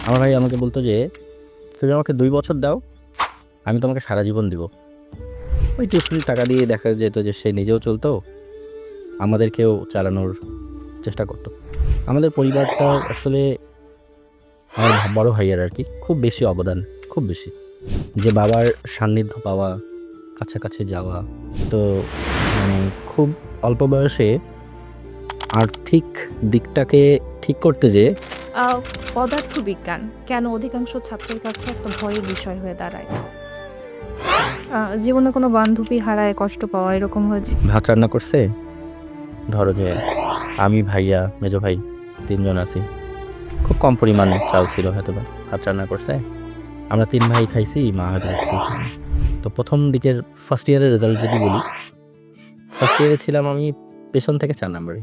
আমার ভাই আমাকে বলতো যে তুমি আমাকে 2 বছর দাও, আমি তোমাকে সারা জীবন দিব। ওই টিউশনির টাকা দিয়ে দেখা যেত যে সে নিজেও চলতো, আমাদেরকেও চালানোর চেষ্টা করতো। আমাদের পরিবারটা আসলে আমার বড় ভাইয়ের আর কি খুব বেশি অবদান, খুব বেশি, যে বাবার সান্নিধ্য পাওয়া, কাছাকাছি যাওয়া। তো মানে খুব অল্প বয়সে আর্থিক দিকটাকে ঠিক করতে যে পদার্থবিজ্ঞান কেন অধিকাংশ ছাত্রের কাছে একটা ভয়ের বিষয় হয়ে দাঁড়ায়? জীবনে কোনো বান্ধবী হারায় কষ্ট পাওয়া এরকম হয়েছে? ভাত রান্না করছে, ধরো যে আমি, ভাইয়া, মেজো ভাই 3জন আছি, খুব কম পরিমাণে চাল ছিল, হয়তো বা ভাত রান্না করছে, আমরা 3 ভাই খাইছি, মা হয়তো খাইছি। তো প্রথম দিকের ফার্স্ট ইয়ারের রেজাল্ট যদি বলি, ফার্স্ট ইয়ারে ছিলাম আমি পেছন থেকে 4 নম্বরে।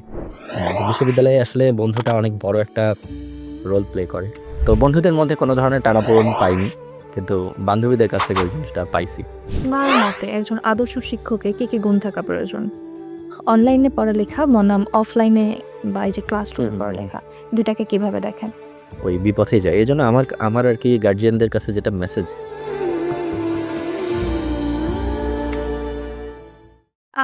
তো বিশ্ববিদ্যালয়ে আসলে বন্ধুটা অনেক বড় একটা রোল প্লে করে। তো বন্ধুদের মধ্যে কোনো ধরনের টানাপোড়েন পাইনি, কিন্তু বান্ধবীদের কাছ থেকে ওই জিনিসটা পাইছি। মার মতে একজন আদর্শ শিক্ষকের কি কি গুণ থাকা প্রয়োজন? অনলাইনে পড়ালেখা বনাম অফলাইনে বা এই যে ক্লাসরুমে পড়ালেখা, দুটাকে কিভাবে দেখেন? ওই বিপথে যায়, এই জন্য আমার আমার আর কি গার্জিয়ানদের কাছে যেটা মেসেজ,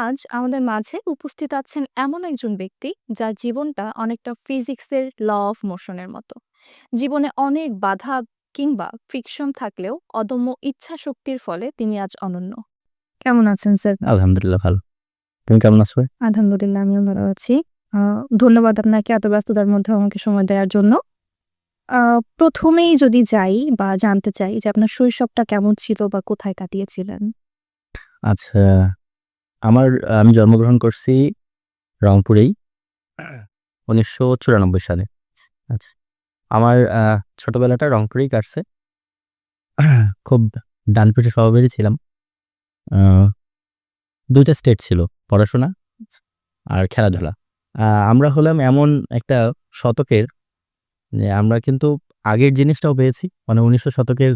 আজ আমাদের মাঝে উপস্থিত আছেন এমন একজন ব্যক্তি যার জীবনটা অনেকটা ফিজিক্সের ল অফ মোশনের মতো। জীবনে অনেক বাধা কিংবা ফ্রিকশন থাকলেও অদম্য ইচ্ছা শক্তির ফলে তিনি আজ অনন্য। কেমন আছেন স্যার? আলহামদুলিল্লাহ ভালো। তুমি কেমন আছো? আলহামদুলিল্লাহ, আমিও ভালো আছি। ধন্যবাদ আপনাকে এত ব্যস্ততার মধ্যে আমাকে সময় দেওয়ার জন্য। প্রথমেই যদি যাই বা জানতে চাই যে আপনার শৈশবটা কেমন ছিল বা কোথায় কাটিয়েছিলেন? আচ্ছা, আমি জন্মগ্রহণ করছি রংপুরেই 1994 সালে। আচ্ছা, আমার ছোটবেলাটা রংপুরেই কাটছে। খুব ডানপিটে স্বভাবেরই ছিলাম। আহ, 2টা স্টেট ছিল, পড়াশোনা আর খেলাধুলা। আমরা হলাম এমন একটা শতকের, যে আমরা কিন্তু আগের জিনিসটাও পেয়েছি, মানে 1900 শতকের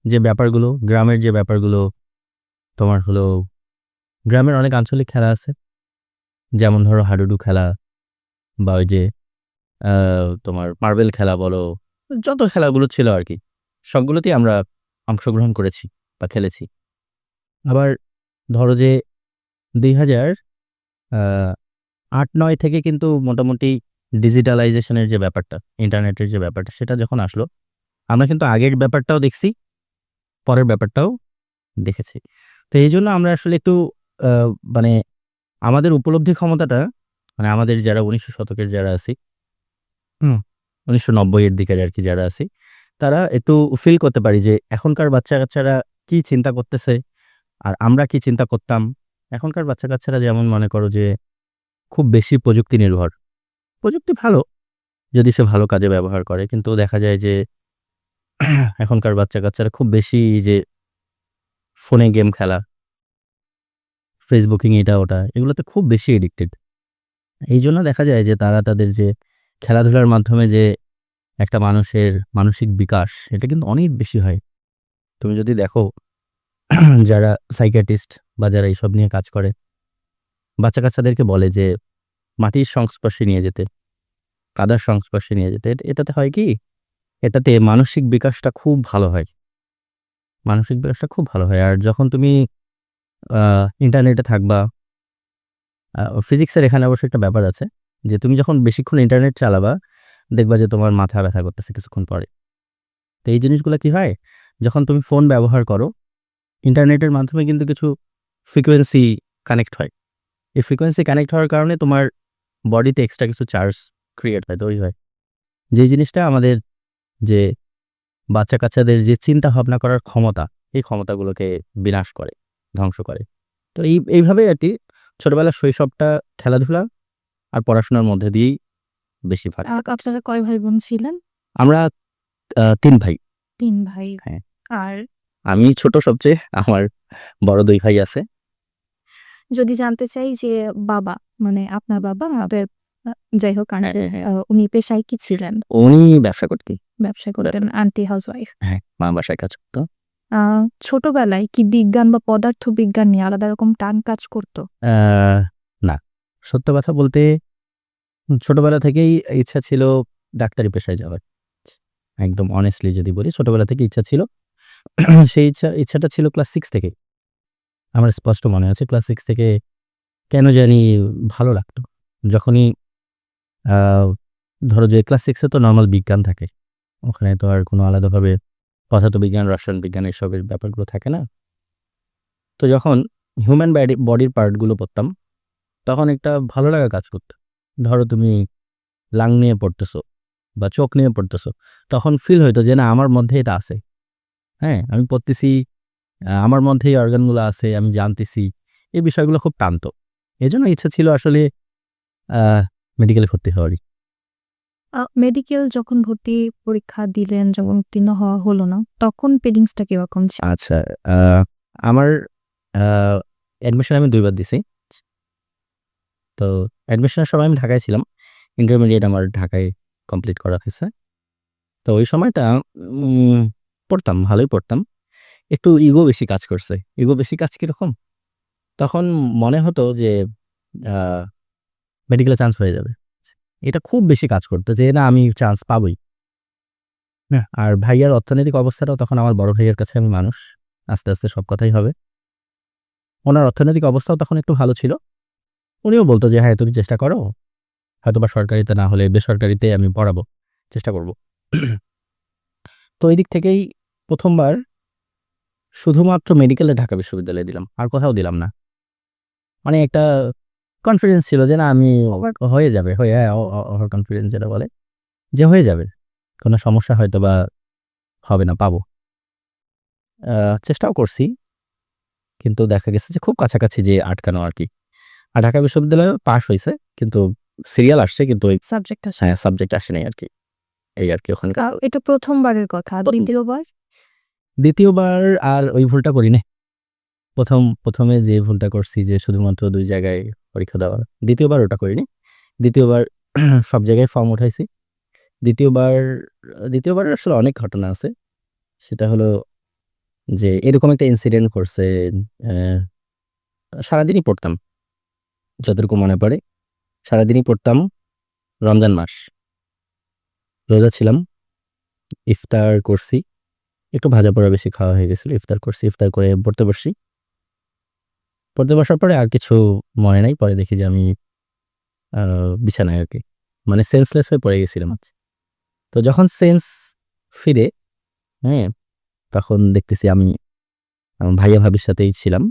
যে ব্যাপারগুলো, গ্রামের যে ব্যাপারগুলো, তোমার হলো গ্রামের অনেক আঞ্চলিক খেলা আছে, যেমন ধরো হাডুডু খেলা, বা ওই যে তোমার মার্বেল খেলা বলো, যত খেলাগুলো ছিল আর কি, সবগুলোতেই আমরা অংশগ্রহণ করেছি বা খেলেছি। আবার ধরো যে 2008-9 থেকে কিন্তু মোটামুটি ডিজিটালাইজেশনের যে ব্যাপারটা, ইন্টারনেটের যে ব্যাপারটা, সেটা যখন আসলো, আমরা কিন্তু আগের ব্যাপারটাও দেখছি, পরের ব্যাপারটাও দেখেছি। তো এই জন্য আমরা আসলে একটু আহ, মানে আমাদের উপলব্ধি ক্ষমতাটা, মানে আমাদের যারা 1900 শতকের যারা আছি, 1990-এর দিকের আর কি যারা আছি, তারা একটু ফিল করতে পারি যে এখনকার বাচ্চা কাচ্চারা কি চিন্তা করতেছে আর আমরা কি চিন্তা করতাম। এখনকার বাচ্চা কাচ্চারা যেমন মনে করো যে খুব বেশি প্রযুক্তি নির্ভর। প্রযুক্তি ভালো যদি সে ভালো কাজে ব্যবহার করে, কিন্তু দেখা যায় যে এখনকার বাচ্চা কাচ্চারা খুব বেশি যে ফোনে গেম খেলা, ফেসবুকিং, এটা ওটা, এগুলোতে খুব বেশি এডিক্টেড। এই জন্য দেখা যায় যে তারা তাদের যে খেলাধুলার মাধ্যমে যে একটা মানুষের মানসিক বিকাশ, এটা কিন্তু অনেক বেশি হয়। তুমি যদি দেখো যারা সাইকিয়াট্রিস্ট বা যারা এইসব নিয়ে কাজ করে, বাচ্চা কাচ্চাদেরকে বলে যে মাটির সংস্পর্শে নিয়ে যেতে, কাদার সংস্পর্শে নিয়ে যেতে। এটাতে হয় কি, এটাতে মানসিক বিকাশটা খুব ভালো হয়, মানসিক বিকাশটা খুব ভালো হয়। আর যখন তুমি ইন্টারনেটে থাকবা, ফিজিক্সের এখানে অবশ্যই একটা ব্যাপার আছে, যে তুমি যখন বেশিক্ষণ ইন্টারনেট চালাবা, দেখবা যে তোমার মাথা ব্যথা করতেছে কিছুক্ষণ পরে। তো এই জিনিসগুলো কি হয়, যখন তুমি ফোন ব্যবহার করো, ইন্টারনেটের মাধ্যমে কিন্তু কিছু ফ্রিকোয়েন্সি কানেক্ট হয়। এই ফ্রিকোয়েন্সি কানেক্ট হওয়ার কারণে তোমার বডিতে এক্সট্রা কিছু চার্জ ক্রিয়েট হয়, তৈরি হয়, যে জিনিসটা আমাদের যে বাচ্চা কাচ্চাদের যে চিন্তা ভাবনা করার ক্ষমতা, এই ক্ষমতাগুলোকে বিনাশ করে, ধ্বংস করে। তো এইভাবে আর কি ছোটবেলার শৈশবটা খেলাধুলা আর পড়াশোনার মধ্যে দিয়েই বেশিরভাগ। আপনারা কয় ভাই বোন ছিলেন? আমরা 3 ভাই। 3 ভাই। হ্যাঁ, আর আমি ছোট সবচেয়ে, আমার বড় 2 ভাই আছে। যদি জানতে চাই যে বাবা, মানে আপনার বাবা, আ যাই হোক হ্যাঁ, হ্যাঁ, উনি পেশায় কি ছিলেন? উনি ব্যবসা করতেন। ব্যবসা করতেন, আন্টি হাউসওয়াইফ। হ্যাঁ, মা বাসায় কাজ করতো। আ ছোটবেলায় কি বিজ্ঞান বা পদার্থবিজ্ঞান নিয়ে আলাদা রকম টান কাজ করত? আহ, না, সত্য কথা বলতে ছোটবেলা থেকেই ইচ্ছা ছিল ডাক্তারি পেশায় যাওয়ার। একদম অনেস্টলি যদি বলি ছোটবেলা থেকে ইচ্ছা ছিল। সেই ইচ্ছাটা ছিল ক্লাস 6 থেকে। আমার স্পষ্ট মনে আছে ক্লাস 6 থেকে কেন জানি ভালো লাগতো। যখনই আ ধরো যে ক্লাস 6 এ তো নরমাল বিজ্ঞান থাকে। ওখানে তো আর কোনো আলাদাভাবে পদার্থবিজ্ঞান, রসায়ন বিজ্ঞান এসবের ব্যাপারগুলো থাকে না। তো যখন হিউম্যান বডির পার্টগুলো পড়তাম, তখন একটা ভালো লাগা কাজ করত। ধরো তুমি লাং নিয়ে পড়তেছো বা চোখ নিয়ে পড়তেছো, তখন ফিল হইতো যে না আমার মধ্যে এটা আছে। হ্যাঁ? আমি পড়তেছি, আমার মধ্যে এই অর্গানগুলো আছে, আমি জানতেছি। এই বিষয়গুলো খুব টানতো। এজন্য ইচ্ছা ছিল আসলে আ মেডিকেলে ভর্তি হওয়ারই। মেডিকেল যখন ভর্তি পরীক্ষা দিলেন, যখন উত্তীর্ণ হওয়া হলো না, তখন ফিলিংসটা কিরকম ছিল? আচ্ছা, আ আমার আ অ্যাডমিশন আমি ২ বার দিছি। তো অ্যাডমিশনের সময় আমি ঢাকায় ছিলাম। ইন্টারমিডিয়েট আমার ঢাকায় কমপ্লিট করা হয়েছে। তো ওই সময়টা উম পড়তাম, ভালোই পড়তাম। একটু ইগো বেশি কাজ করছে। ইগো বেশি কাজ কিরকম? তখন মনে হতো যে আ মেডিকেলে চান্স হয়ে যাবে। এটা খুব বেশি কাজ করতো যে না আমি চান্স পাবোই। না, আর ভাইয়ার অর্থনৈতিক অবস্থাটাও তখন আমার বড় ভাইয়ের কাছে আমি মানুষ। আস্তে, আস্তে সব কথাই হবে। উনার অর্থনৈতিক অবস্থাও তখন একটু ভালো ছিল। উনিও বলত যে, "হ্যাঁ, তুমি চেষ্টা করো। হয়তোবা সরকারিতে না হলে বেসরকারিতে আমি পড়াবো। চেষ্টা করব।" তো এই দিক থেকেই ১ম বার শুধুমাত্র মেডিকেলে ঢাকা বিশ্ববিদ্যালয়ে দিলাম। আর কোথাও দিলাম না। মানে একটা কনফিডেন্স ছিল যে না আমি হয়ে যাবে। হ্যাঁ, ওভার কনফিডেন্স যেটা বলে যে হয়ে যাবে। কোন সমস্যা হয়তোবা হবে না, পাবো। আ চেষ্টাও করছি। কিন্তু দেখা গেছে যে খুব কাছাকাছি যেয়ে আটকানো আরকি। আর ঢাকা বিশ্ববিদ্যালয়ে পাস হইছে। কিন্তু সিরিয়াল আসছে কিন্তু ওই সাবজেক্ট আসে। হ্যাঁ, সাবজেক্ট আসে নাই আরকি। এই আরকি ওখানকার। এটা ১ম বারের কথা। দ্বিতীয়বার? ২য় বার আর ওই ভুলটা করি নাই। ১ম এ যে ভুলটা করছি যে শুধুমাত্র ২ জায়গায় পরীক্ষা দেওয়ার। ২য় বার ওটা করিনি। ২য় বার সব জায়গায় ফর্ম উঠাইছি। ২য় বার ২য় বারের আসলে অনেক ঘটনা আছে। সেটা হলো যে এরকম একটা ইনসিডেন্ট ঘটছে। সারাদিনই পড়তাম। যতটুকু মনে পড়ে। সারাদিনই পড়তাম। রমজান মাস। রোজা ছিলাম। ইফতার করছি। একটু ভাজা-পোড়া বেশি খাওয়া হয়ে গেছিল। ইফতার করছি। ইফতার করে পড়তে বসছি। পড়তে বসার পরে আর কিছু মনে নাই। পরে দেখি যে আমি আ বিছানায় আরকি। মানে সেন্সলেস হয়ে পড়ে গেছিলাম। তো যখন সেন্স ফিরে, হ্যাঁ? তখন দেখতেছি আমি আমার ভাইয়া ভাবির সাথেই ছিলাম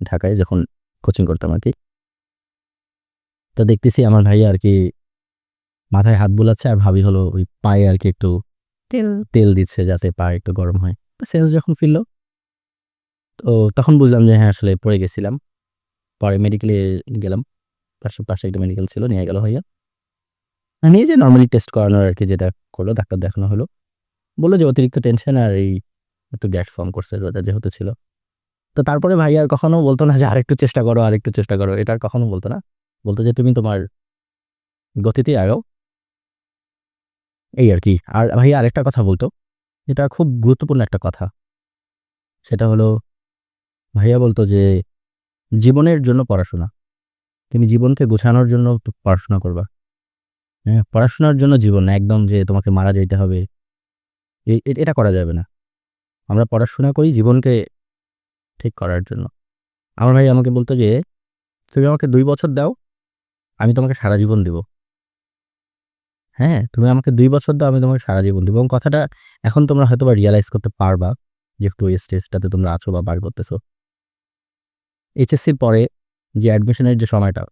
ঢাকায় যখন কোচিং করতাম আরকি। তো দেখতেছি আমার ভাইয়া আরকি মাথায় হাত বুলাচ্ছে আর ভাবি হলো ওই পায়ে আরকি একটু তেল তেল দিচ্ছে যাতে পা একটু গরম হয়। তো সেন্স যখন ফিরল, তো তখন বুঝলাম যে হ্যাঁ, আসলে পড়ে গেছিলাম। পরে মেডিকেলে গেলাম। পাশে একটা মেডিকেল ছিল, নিয়ে গেল ভাইয়া। নিয়ে যেয়ে নরমালি টেস্ট করানোর আরকি যেটা করলো, ডাক্তার দেখানো হলো। বলল যে অতিরিক্ত টেনশন আর এই একটু গ্যাস ফর্ম করছে রোজা যেহেতু ছিল। তো তারপরে ভাইয়া আর কখনো বলত না যে আরেকটু চেষ্টা করো, আরেকটু চেষ্টা করো। এটা আর কখনো বলত না। বলত যে তুমি তোমার গতিতেই আগাও। এই আরকি। আর ভাইয়া আরেকটা কথা বলত। এটা খুব গুরুত্বপূর্ণ একটা কথা। সেটা হলো ভাইয়া বলত যে, "জীবনের জন্য পড়াশোনা। তুমি জীবনকে গোছানোর জন্য পড়াশোনা করবা। হ্যাঁ? পড়াশোনার জন্য জীবন না একদম যে তোমাকে মারা যাইতে হবে। এটা করা যাবে না। আমরা পড়াশোনা করি জীবনকে ঠিক করার জন্য।" আমার ভাই আমাকে বলত যে, "তুমি আমাকে ২ বছর দাও, আমি তোমাকে সারা জীবন দিব। হ্যাঁ? তুমি আমাকে ২ বছর দাও, আমি তোমাকে সারা জীবন দিব।" এবং কথাটা এখন তোমরা হয়তোবা রিয়ালাইজ করতে পারবা, যেহেতু ওই স্টেজটাতে তোমরা আছো বা পার করতেছো। এইচএসসির পরে যে অ্যাডমিশনের যে সময়টা,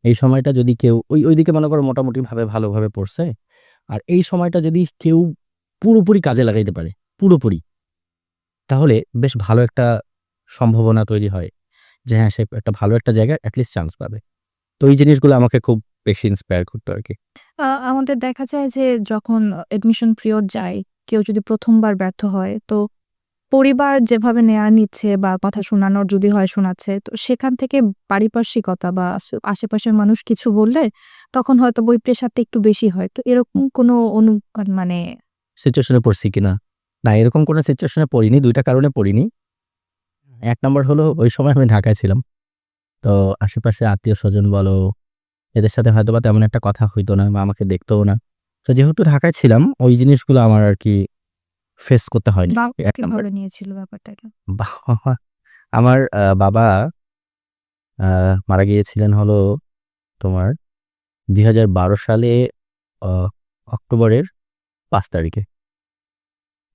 এই সময়টা যদি কেউ ওইদিকে মনে করো মোটামুটিভাবে ভালোভাবে পড়ছে। আর এই সময়টা যদি কেউ পুরোপুরি কাজে লাগাইতে পারে, পুরোপুরি, তাহলে বেশ ভালো একটা সম্ভাবনা তৈরি হয় যে হ্যাঁ, সে একটা ভালো একটা জায়গায় এট লিস্ট চান্স পাবে। তো এই জিনিসগুলো আমাকে খুব বেশি ইন্সপায়ার করতো আরকি। আমাদের দেখা যায় যে যখন অ্যাডমিশন পিরিয়ড যায়, কেউ যদি ১ম বার ব্যর্থ হয়, তো পরিবার যেভাবে নেয়া নিচ্ছে বা কথা শোনানোর যদি হয় শোনাচ্ছে, তো সেখান থেকে পারিপার্শ্বিকতা বা আশেপাশের মানুষ কিছু বললে তখন হয়তো ওই প্রেশারটা একটু বেশি হয়। তো এরকম কোনো মানে সিচুয়েশন এ পড়ছি কিনা? না, এরকম কোনো সিচুয়েশন এ পড়িনি। ২ টা কারণে পড়িনি। ১ নাম্বার হলো ওই সময় আমি ঢাকায় ছিলাম। তো আশেপাশে আত্মীয়স্বজন বলো, এদের সাথে হয়তোবা তেমন একটা কথা হইতো না বা আমাকে দেখতও না। তো যেহেতু ঢাকায় ছিলাম ওই জিনিসগুলো আমার আর কি ফেস করতে হয়নি বাবা এক নাম্বার। কিভাবে নিয়েছিল ব্যাপারটাকে? বাবা আমার বাবা মারা গিয়েছিলেন হলো তোমার 2012 সালে আ অক্টোবরের 5 তারিখে।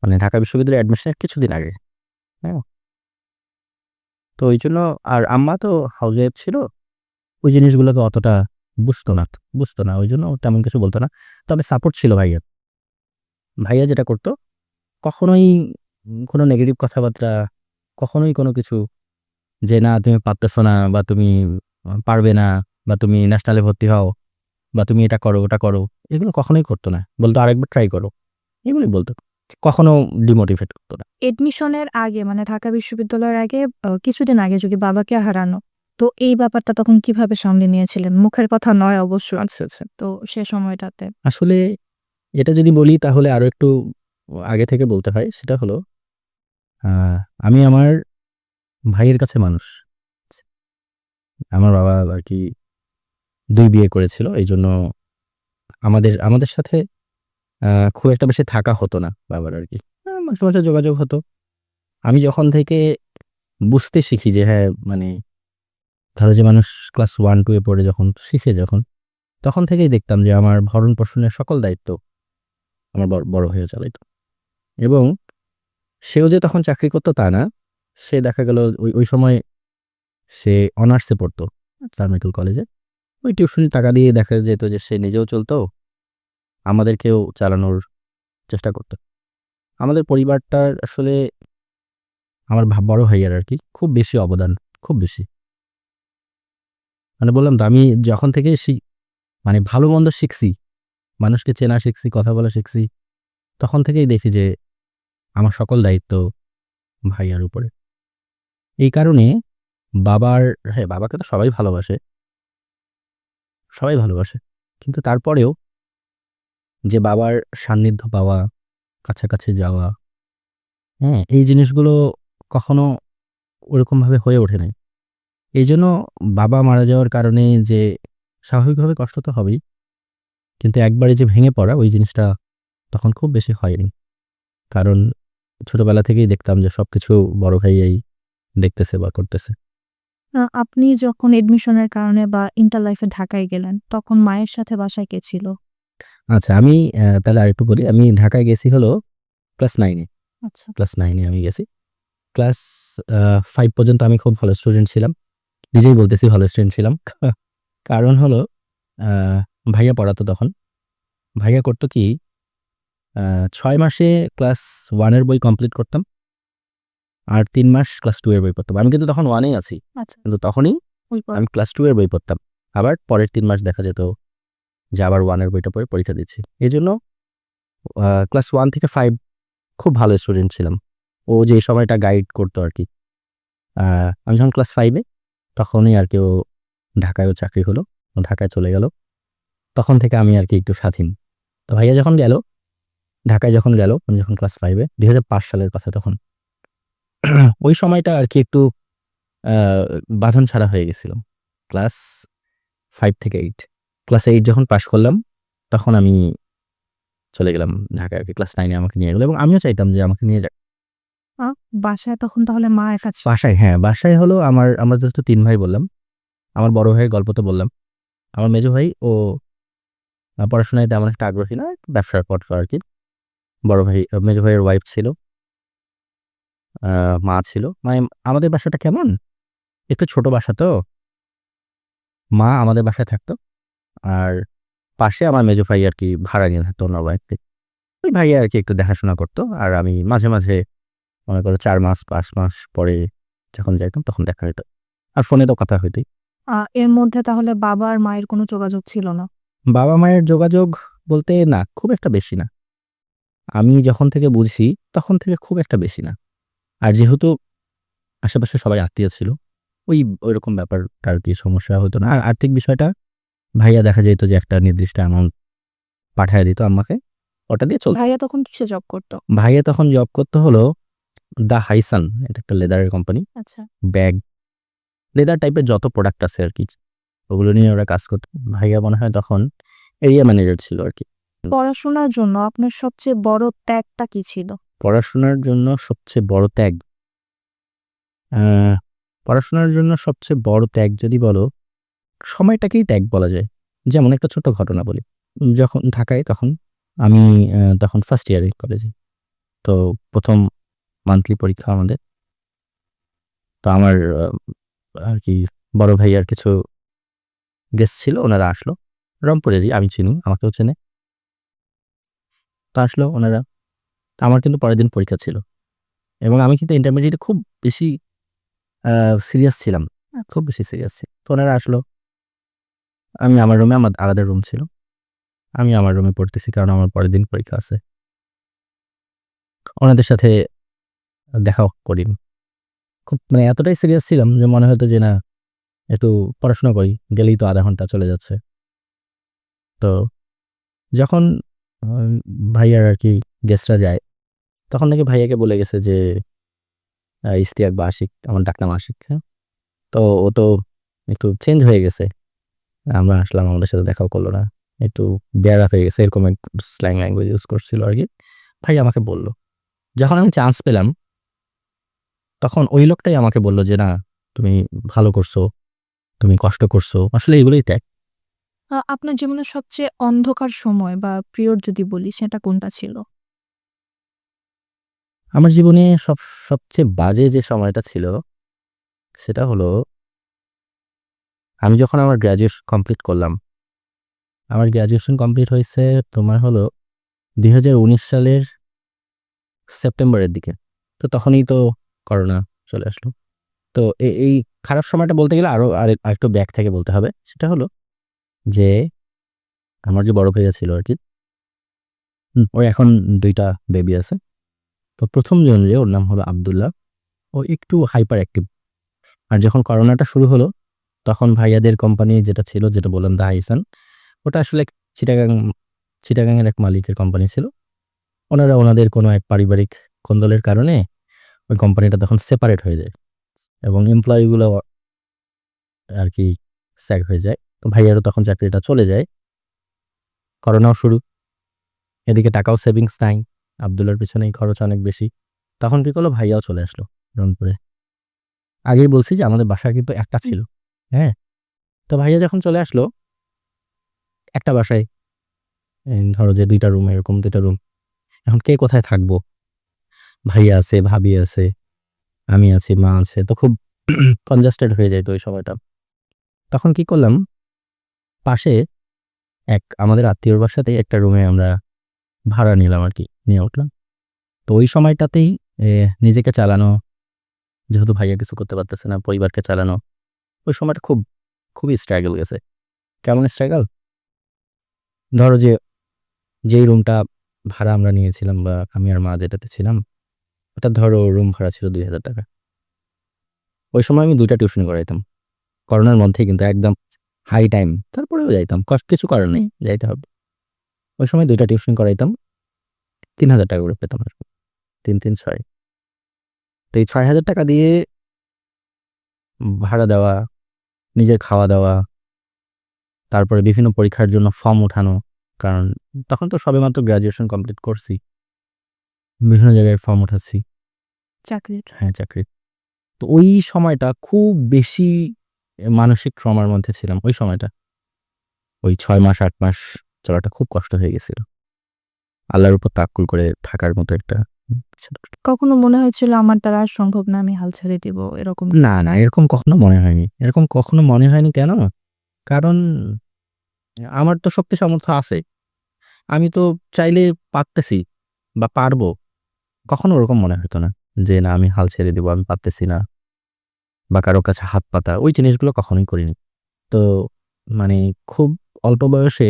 মানে ঢাকা বিশ্ববিদ্যালয়ে অ্যাডমিশনের কিছুদিন আগে। হ্যাঁ? তো ওইজন্য আর আম্মা তো হাউস ওয়াইফ ছিল। ওই জিনিসগুলোকে অতটা বুঝতো না। ওইজন্য তেমন কিছু বলত না। তবে সাপোর্ট ছিল ভাইয়ার। ভাইয়া যেটা করত কখনোই কোনো নেগেটিভ কথাবার্তা, কখনোই কোনো কিছু যে, "না তুমি পারতেছো না" বা "তুমি পারবে না" বা "তুমি ন্যাশনালে ভর্তি হও" বা "তুমি এটা করো, ওটা করো" এগুলো কখনোই করত না। বলত, "আরেকবার ট্রাই করো।" এগুলোই বলত। কখনো ডিমোটিভেট করত না। এডমিশনের আগে মানে ঢাকা বিশ্ববিদ্যালয়ের আগে কিছুদিন আগে যদি বাবাকে হারানো, তো এই ব্যাপারটা তখন কিভাবে সামলে নিয়েছিলেন? মুখের কথা নয় অবশ্য। আচ্ছা। তো সে সময়টাতে? আসলে এটা যদি বলি তাহলে আরো একটু আগে থেকে বলতে হয়। সেটা হলো আ আমি আমার ভাইয়ের কাছে মানুষ। আমার বাবা আরকি ২ বিয়ে করেছিল। এইজন্য আমাদের সাথে আ খুব একটা বেশি থাকা হতো না বাবার আরকি। মাঝে যোগাযোগ হতো। আমি যখন থেকে বুঝতে শিখি যে হ্যাঁ, মানে ধরো যে মানুষ ক্লাস 1-2 এ পড়ে যখন শিখে যখন, তখন থেকেই দেখতাম যে আমার ভরণ-পোষণের সকল দায়িত্ব আমার বড় ভাইয়া চালাইতো। এবং সেও যে তখন চাকরি করত তা না। সে দেখা গেল ওই সময় সে অনার্সে পড়তো সারমেটল কলেজে। ওই টিউশনির টাকা দিয়ে দেখা যেত যে সে নিজেও চলতো, আমাদেরকেও চালানোর চেষ্টা করত। আমাদের পরিবারটার আসলে আমার বড় ভাইয়ার আরকি খুব বেশি অবদান, খুব বেশি। মানে বললাম তো আমি যখন থেকে মানে ভালো-মন্দ শিখছি, মানুষকে চেনা শিখছি, কথা বলা শিখছি, তখন থেকেই দেখি যে আমার সকল দায়িত্ব ভাইয়ার উপরে। এই কারণে বাবার হ্যাঁ, বাবাকে তো সবাই ভালোবাসে, সবাই ভালোবাসে। কিন্তু তারপরেও যে বাবার সান্নিধ্য পাওয়া, কাছাকাছি যাওয়া, হ্যাঁ? এই জিনিসগুলো কখনো ওরকমভাবে হয়ে ওঠে নাই। এইজন্য বাবা মারা যাওয়ার কারণে যে স্বাভাবিকভাবে কষ্ট তো হবেই। কিন্তু একবারে যে ভেঙে পড়া ওই জিনিসটা তখন খুব বেশি হয়নি। কারণ ছোটবেলা থেকেই দেখতাম যে সবকিছু বড় ভাইয়াই দেখতেছে বা করতেছে। আপনি যখন এডমিশনের কারণে বা ইন্টার লাইফে ঢাকায় গেলেন, তখন মায়ের সাথে বাসায় কে ছিল? আচ্ছা আমি তাহলে আরেকটু বলি। আমি ঢাকায় গেছি হলো ক্লাস 9 এ। আচ্ছা। ক্লাস 9 এ আমি গেছি। ক্লাস আ 5 পর্যন্ত আমি খুব ভালো স্টুডেন্ট ছিলাম। নিজেই বলতেছি ভালো স্টুডেন্ট ছিলাম। কারণ হলো আ ভাইয়া পড়াতো তখন। ভাইয়া করতো কি ৬ মাসে ক্লাস 1 এর বই কমপ্লিট করতাম। আর ৩ মাস ক্লাস 2 এর বই পড়তাম। আমি কিন্তু তখন 1 এই আছি। আচ্ছা, কিন্তু তখনই ওই পর আমি ক্লাস 2 এর বই পড়তাম। আবার পরের ৩ মাস দেখা যেত যে আবার 1 এর বইটা পড়ে পরীক্ষা দিচ্ছি। এজন্য ক্লাস 1 থেকে 5 খুব ভালো স্টুডেন্ট ছিলাম। ও যে সময়টা গাইড করতো আরকি। আ আমি যখন ক্লাস 5 এ তখনই আরকি ও ঢাকায়ও চাকরি হলো। ও ঢাকায় চলে গেল। তখন থেকে আমি আরকি একটু স্বাধীন। তো ভাইয়া যখন গেল, ঢাকায় যখন গেল, আমি যখন ক্লাস 5 এ ২০০৫ সালের কথা তখন। ওই সময়টা আরকি একটু আ বাঁধন ছাড়া হয়ে গেছিলাম। ক্লাস 5 থেকে 8 ক্লাস 8 যখন পাস করলাম, তখন আমি চলে গেলাম ঢাকায় আরকি। ক্লাস 9 এ আমাকে নিয়ে গেল এবং আমিও চাইতাম যে আমাকে নিয়ে যাক। আ বাসায় তখন তাহলে মা একা ছিল? বাসায় হ্যাঁ, বাসায় হলো আমরা যেহেতু ৩ ভাই বললাম। আমার বড় ভাইয়ের গল্প তো বললাম। আমার মেজো ভাই ও পড়াশোনায় তেমন একটা আগ্রহী না। ব্যবসার পথ আরকি। বড় ভাই মেজো ভাইয়ের ওয়াইফ ছিল, আ মা ছিল। মানে আমাদের বাসাটা কেমন? একটু ছোট বাসা তো। মা আমাদের বাসায় থাকতো। আর পাশে আমার মেজো ভাই আরকি ভাড়া নিয়ে থাকতো অন্য বাড়িতে। ওই ভাইয়া আরকি একটু দেখাশোনা করতো। আর আমি মাঝে মনে করো ৪ মাস ৫ মাস পরে যখন যাইতাম তখন দেখা হইতো। আর ফোনে তো কথা হইতই। এর মধ্যে তাহলে বাবা আর মায়ের কোনো যোগাযোগ ছিল না? বাবা-মায়ের যোগাযোগ বলতে না, খুব একটা বেশি না। আমি যখন থেকে বুঝি তখন থেকে খুব একটা বেশি না। আর যেহেতু আশেপাশে সবাই আত্মীয় ছিল, ঐরকম ব্যাপারটা আরকি সমস্যা হতো না। আর আর্থিক বিষয়টা ভাইয়া দেখা যেত যে একটা নির্দিষ্ট অ্যামাউন্ট পাঠায় দিত আম্মাকে। ওটা দিয়ে চলত। ভাইয়া তখন কিসে জব করতো? ভাইয়া তখন জব করতো হলো দ্য হাইসান, এটা একটা লেদারের কোম্পানি। আচ্ছা। ব্যাগ, লেদার টাইপের যত প্রোডাক্ট আছে আরকি, ওগুলো নিয়ে ওরা কাজ করত। ভাইয়া মনে হয় তখন এরিয়া ম্যানেজার ছিল আরকি। পড়াশোনার জন্য আপনার সবচেয়ে বড় ত্যাগটা কি ছিল? পড়াশোনার জন্য সবচেয়ে বড় ত্যাগ? আহ পড়াশোনার জন্য সবচেয়ে বড় ত্যাগ যদি বলো, সময়টাকেই ত্যাগ বলা যায়। যেমন একটা ছোট্ট ঘটনা বলি। যখন ঢাকায় তখন আমি তখন ফার্স্ট ইয়ারে কলেজে। তো ১ম মান্থলি পরীক্ষা আমাদের। তো আমার আরকি বড় ভাইয়ার কিছু গেস্ট ছিল, ওনারা আসলো। রংপুরেরই, আমি চিনি, আমাকেও চেনে। তো আসলো ওনারা। তো আমার কিন্তু পরের দিন পরীক্ষা ছিল এবং আমি কিন্তু ইন্টারমিডিয়েটে খুব বেশি আ সিরিয়াস ছিলাম। খুব বেশি সিরিয়াস ছিলাম। তো ওনারা আসলো। আমি আমার রুমে, আমার আলাদা রুম ছিল। আমি আমার রুমে পড়তেছি কারণ আমার পরের দিন পরীক্ষা আছে। ওনাদের সাথে দেখাও করিনি। খুব মানে এতটাই সিরিয়াস ছিলাম যে মনে হতো যে না, একটু পড়াশোনা করি। গেলেই তো ০.৫ ঘন্টা চলে যাচ্ছে। তো যখন আ ভাইয়ার আরকি গেস্টরা যায়, তখন নাকি ভাইয়াকে বলে গেছে যে ইশতিয়াক বা আশিক, আমার ডাকনাম আশিক, হ্যাঁ? তো ও তো একটু চেঞ্জ হয়ে গেছে। আমরা আসলাম, আমাদের সাথে দেখাও করল না। একটু বেয়ারা হয়ে গেছে, এরকম এক স্ল্যাং ল্যাঙ্গুয়েজ ইউজ করছিল আরকি। ভাই আমাকে বলল। যখন আমি চান্স পেলাম, তখন ওই লোকটাই আমাকে বলল যে, "না, তুমি ভালো করছো, তুমি কষ্ট করছো।" আসলে এগুলোই ত্যাগ। আপনার জীবনের সবচেয়ে অন্ধকার সময় বা পিরিয়ড যদি বলি সেটা কোনটা ছিল? আমার জীবনে সবচেয়ে বাজে যে সময়টা ছিল, সেটা হলো আমি যখন আমার গ্র্যাজুয়েশন কমপ্লিট করলাম। আমার গ্র্যাজুয়েশন কমপ্লিট হইছে তোমার হলো ২০১৯ সালের সেপ্টেম্বরের দিকে। তো তখনই তো করোনা চলে আসলো। তো এই খারাপ সময়টা বলতে গেলে আরো আরেকটু ব্যাক থেকে বলতে হবে। সেটা হলো যে আমার যে বড় ভাইয়া ছিল আরকি, ওর এখন ২ টা বেবি আছে। তো ১ম জন যে ওর নাম হলো আব্দুল্লাহ। ও একটু হাইপার অ্যাক্টিভ। আর যখন করোনাটা শুরু হলো, তখন ভাইয়াদের কোম্পানি যেটা ছিল, যেটা বললাম দা হাইসান, ওটা আসলে চিটাগাং চিটাগাংয়ের এক মালিকের কোম্পানি ছিল। ওনারা ওনাদের কোনো এক পারিবারিক কোন্দলের কারণে ওই কোম্পানিটা তখন সেপারেট হয়ে যায় এবং এমপ্লয়ি গুলো আরকি স্যাক হয়ে যায়। তো ভাইয়ারও তখন চাকরিটা চলে যায়। করোনাও শুরু। এদিকে টাকাও সেভিংস নাই। আব্দুল্লাহর পেছনেই খরচ অনেক বেশি। তখন কি করলো, ভাইয়াও চলে আসলো রংপুরে। আগেই বলছি যে আমাদের বাসা কিন্তু একটা ছিল। হ্যাঁ? তো ভাইয়া যখন চলে আসলো, একটা বাসায় ধরো যে ২ টা রুম, এরকম ২ টা রুম। এখন কে কোথায় থাকবো? ভাইয়া আছে, ভাবি আছে, আমি আছি, মা আছে। তো খুব কনজাস্টেড হয়ে যাইত ওই সময়টা। তখন কি করলাম, পাশে এক আমাদের আত্মীয়র বাসাতেই একটা রুমে আমরা ভাড়া নিলাম আরকি। নিয়ে উঠলাম। তো ওই সময়টাতেই নিজেকে চালানো, যেহেতু ভাইয়া কিছু করতে পারতেছে না, পরিবারকে চালানো। ওই সময়টা খুবই স্ট্রাগল গেছে। কেমন স্ট্রাগল? ধরো যে যেই রুমটা ভাড়া আমরা নিয়েছিলাম বা আমি আর মা যেটাতে ছিলাম, ওটা ধরো রুম ভাড়া ছিল ৳২,০০০। ওই সময় আমি ২ টা টিউশনি করাইতাম। করোনার মধ্যেই কিন্তু একদম হাই টাইম। তারপরেও যাইতাম। কিছু করার নেই। যাইতে হবে। ওই সময় ২ টা টিউশনি করাইতাম। ৳৩,০০০ করে পেতাম আরকি। ৩, ৩, ৬। তো এই ৳৬,০০০ দিয়ে ভাড়া দেওয়া, নিজের খাওয়া-দাওয়া, তারপরে বিভিন্ন পরীক্ষার জন্য ফর্ম উঠানো। কারণ তখন তো সবেমাত্র গ্র্যাজুয়েশন কমপ্লিট করছি। বিভিন্ন জায়গায় ফর্ম উঠাচ্ছি। চাকরির। হ্যাঁ, চাকরির। তো ওই সময়টা খুব বেশি মানসিক ট্রমার মধ্যে ছিলাম ওই সময়টা। ওই ৬ মাস ৮ মাস চলাটা খুব কষ্ট হয়ে গেছিল। আল্লাহর উপর তাওয়াক্কুল করে থাকার মতো একটা ছিল। কখনো মনে হয়েছিল আমার দ্বারা আর সম্ভব না, আমি হাল ছেড়ে দিব এরকম? না, না, এরকম কখনো মনে হয়নি। এরকম কখনো মনে হয়নি কেন? কারণ আমার তো শক্তি সামর্থ্য আছে। আমি তো চাইলে পারতেছি বা পারবো। কখনো ওরকম মনে হতো না যে না, আমি হাল ছেড়ে দিব, আমি পারতেছি না বা কারো কাছে হাত পাতা, ওই জিনিসগুলো কখনোই করিনি। তো মানে খুব অল্প বয়সে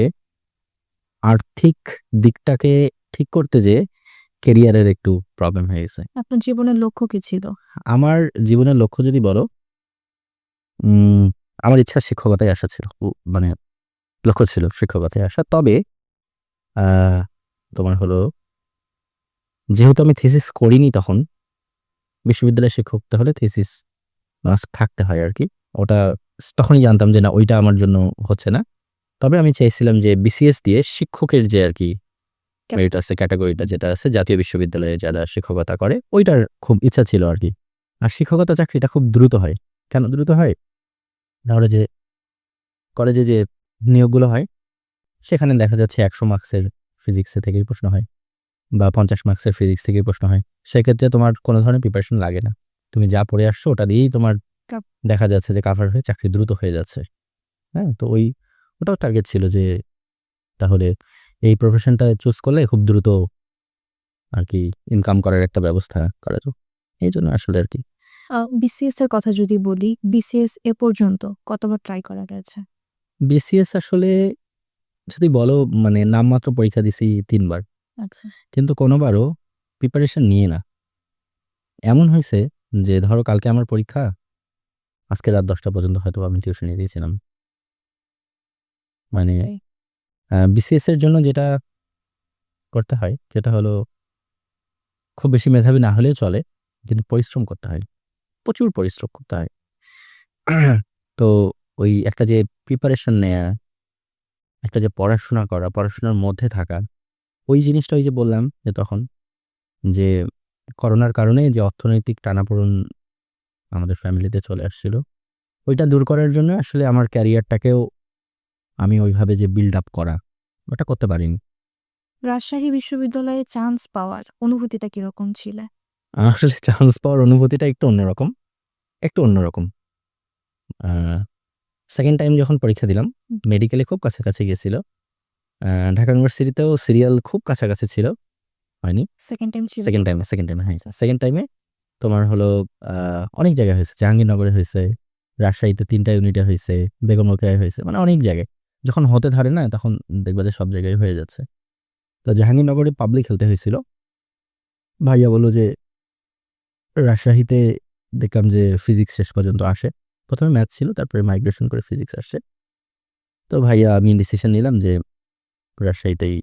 আর্থিক দিকটাকে ঠিক করতে যেয়ে কেরিয়ারের একটু প্রবলেম হয়ে গেছে। আপনার জীবনের লক্ষ্য কি ছিল? আমার জীবনের লক্ষ্য যদি বলো, উম আমার ইচ্ছা শিক্ষকতায় আসা ছিল। মানে লক্ষ্য ছিল শিক্ষকতায় আসা। তবে আ তোমার হলো, যেহেতু আমি থিসিস করিনি তখন, বিশ্ববিদ্যালয়ের শিক্ষক হতে হলে থিসিস মাস্ট থাকতে হয় আরকি। ওটা তখনই জানতাম যে না, ওইটা আমার জন্য হচ্ছে না। তবে আমি চাইছিলাম যে বিসিএস দিয়ে শিক্ষকের যে আরকি ক্যাপ মেরিট আছে, ক্যাটেগরিটা যেটা আছে জাতীয় বিশ্ববিদ্যালয়ে যারা শিক্ষকতা করে, ওইটার খুব ইচ্ছা ছিল আরকি। আর শিক্ষকতা চাকরিটা খুব দ্রুত হয়। কেন দ্রুত হয়? ধরো যে কলেজে যে নিয়োগগুলো হয়, সেখানে দেখা যাচ্ছে ১০০ মার্কসের ফিজিক্সে থেকেই প্রশ্ন হয় বা ৫০ মার্কসের ফিজিক্স থেকেই প্রশ্ন হয়। সেক্ষেত্রে তোমার কোনো ধরনের প্রিপারেশন লাগে না। তুমি যা পড়ে আসছো ওটা দিয়েই তোমার কাপ দেখা যাচ্ছে যে কাভার হয়ে চাকরি দ্রুত হয়ে যাচ্ছে। হ্যাঁ? তো ওটাও টার্গেট ছিল যে তাহলে এই প্রফেশনটা চুজ করলে খুব দ্রুত আরকি ইনকাম করার একটা ব্যবস্থা করা যাবে। এইজন্য আসলে আরকি। বিসিএস এর কথা যদি বলি, বিসিএস এ পর্যন্ত কতবার ট্রাই করা গেছে? বিসিএস আসলে যদি বলো মানে নামমাত্র পরীক্ষা দিছি ৩ বার। আচ্ছা। কিন্তু কোনোবারও প্রিপারেশন নিয়ে না। এমন হইছে যে ধরো কালকে আমার পরীক্ষা, আজকে রাত ১০টা পর্যন্ত হয়তোবা আমি টিউশনি দিয়েছিলাম। মানে ওকে। বিসিএস এর জন্য যেটা করতে হয় সেটা হলো খুব বেশি মেধাবী না হলেও চলে। কিন্তু পরিশ্রম করতে হয়। প্রচুর পরিশ্রম করতে হয়। তো ওই একটা যে প্রিপারেশন নেয়া, একটা যে পড়াশোনা করা, পড়াশোনার মধ্যে থাকা, ওই জিনিসটা ওই যে বললাম যে তখন যে করোনার কারণে যে অর্থনৈতিক টানাপোড়েন আমাদের ফ্যামিলিতে চলে আসছিল, ওইটা দূর করার জন্য আসলে আমার ক্যারিয়ারটাকেও আমি ওইভাবে যে বিল্ড আপ করা, ওটা করতে পারিনি। রাজশাহী বিশ্ববিদ্যালয়ে চান্স পাওয়ার অনুভূতিটা কিরকম ছিল? আসলে চান্স পাওয়ার অনুভূতিটা একটু অন্যরকম, একটু অন্যরকম। আ 2nd টাইম যখন পরীক্ষা দিলাম, মেডিকেলে খুব কাছাকাছি গেছিল। আ ঢাকা ইউনিভার্সিটিতেও সিরিয়াল খুব কাছাকাছি ছিল, হয়নি। সেকেন্ড টাইম ছিল 2nd টাইমে, প্রথম। 2nd টাইমে হ্যাঁ। আচ্ছা। 2nd টাইমে তোমার হলো আ অনেক জায়গায় হয়েছে। জাহাঙ্গীরনগরে হইছে, রাজশাহীতে ৩ টা ইউনিটে হইছে, বেগম রোকেয়ায় হইছে। মানে অনেক জায়গায়। যখন হতে ধরে না তখন দেখবা যে সব জায়গায় হয়ে যাচ্ছে। তো জাহাঙ্গীরনগরে পাবলিক হেলথে হইছিল। ভাইয়া বলল যে রাজশাহীতে দেখলাম যে ফিজিক্স শেষ পর্যন্ত আসে। ১ম এ ম্যাথ ছিল, তারপরে মাইগ্রেশন করে ফিজিক্স আসছে। তো ভাইয়া আমি ডিসিশন নিলাম যে রাজশাহীতেই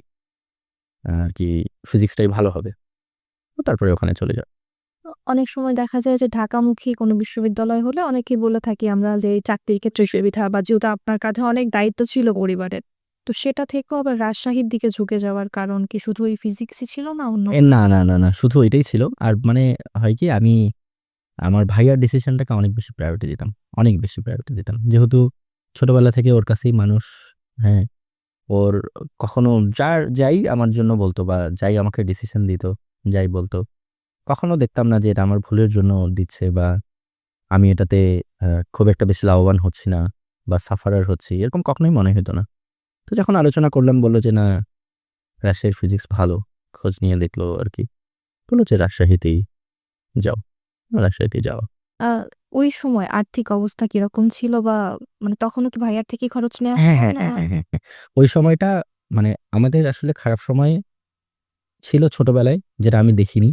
আরকি ফিজিক্সটাই ভালো হবে। তো তারপরে ওখানে চলে যাওয়া। অনেক সময় দেখা যায় যে ঢাকামুখী কোনো বিশ্ববিদ্যালয় হলে অনেকেই বলে থাকি আমরা যে এই চাকরির ক্ষেত্রে সুবিধা বা যেহেতু আপনার কাঁধে অনেক দায়িত্ব ছিল পরিবারের। তো সেটা থেকেও আবার রাজশাহীর দিকে ঝুঁকে যাওয়ার কারণ কি শুধু এই ফিজিক্সই ছিল না অন্য না, না, না, না। শুধু ওইটাই ছিল। আর মানে হয় কি আমি আমার ভাইয়ার ডিসিশনটাকে অনেক বেশি প্রায়োরিটি দিতাম। অনেক বেশি প্রায়োরিটি দিতাম। যেহেতু ছোটবেলা থেকে ওর কাছেই মানুষ, হ্যাঁ? ওর কখনো যাই আমার জন্য বলত বা যাই আমাকে ডিসিশন দিত, যাই বলত, কখনো দেখতাম না যে এটা আমার ভুলের জন্য দিচ্ছে বা আমি এটাতে খুব একটা বেশি লাভবান হচ্ছি না বা সাফারার হচ্ছি, এরকম কখনোই মনে হতো না। তো যখন আলোচনা করলাম বলল যে, "না, রাজশাহীর ফিজিক্স ভালো।" খোঁজ নিয়ে দেখলো আরকি। বলল যে, "রাজশাহীতেই যাও।" রাজশাহীতেই যাওয়া। আ ওই সময় আর্থিক অবস্থা কিরকম ছিল বা মানে তখনও কি ভাইয়ার থেকেই খরচ নেয়া হ্যাঁ, হতো হ্যাঁ, না? হ্যাঁ, হ্যাঁ, হ্যাঁ, হ্যাঁ। ওই সময়টা মানে আমাদের আসলে খারাপ সময় ছিল ছোটবেলায়, যেটা আমি দেখিনি।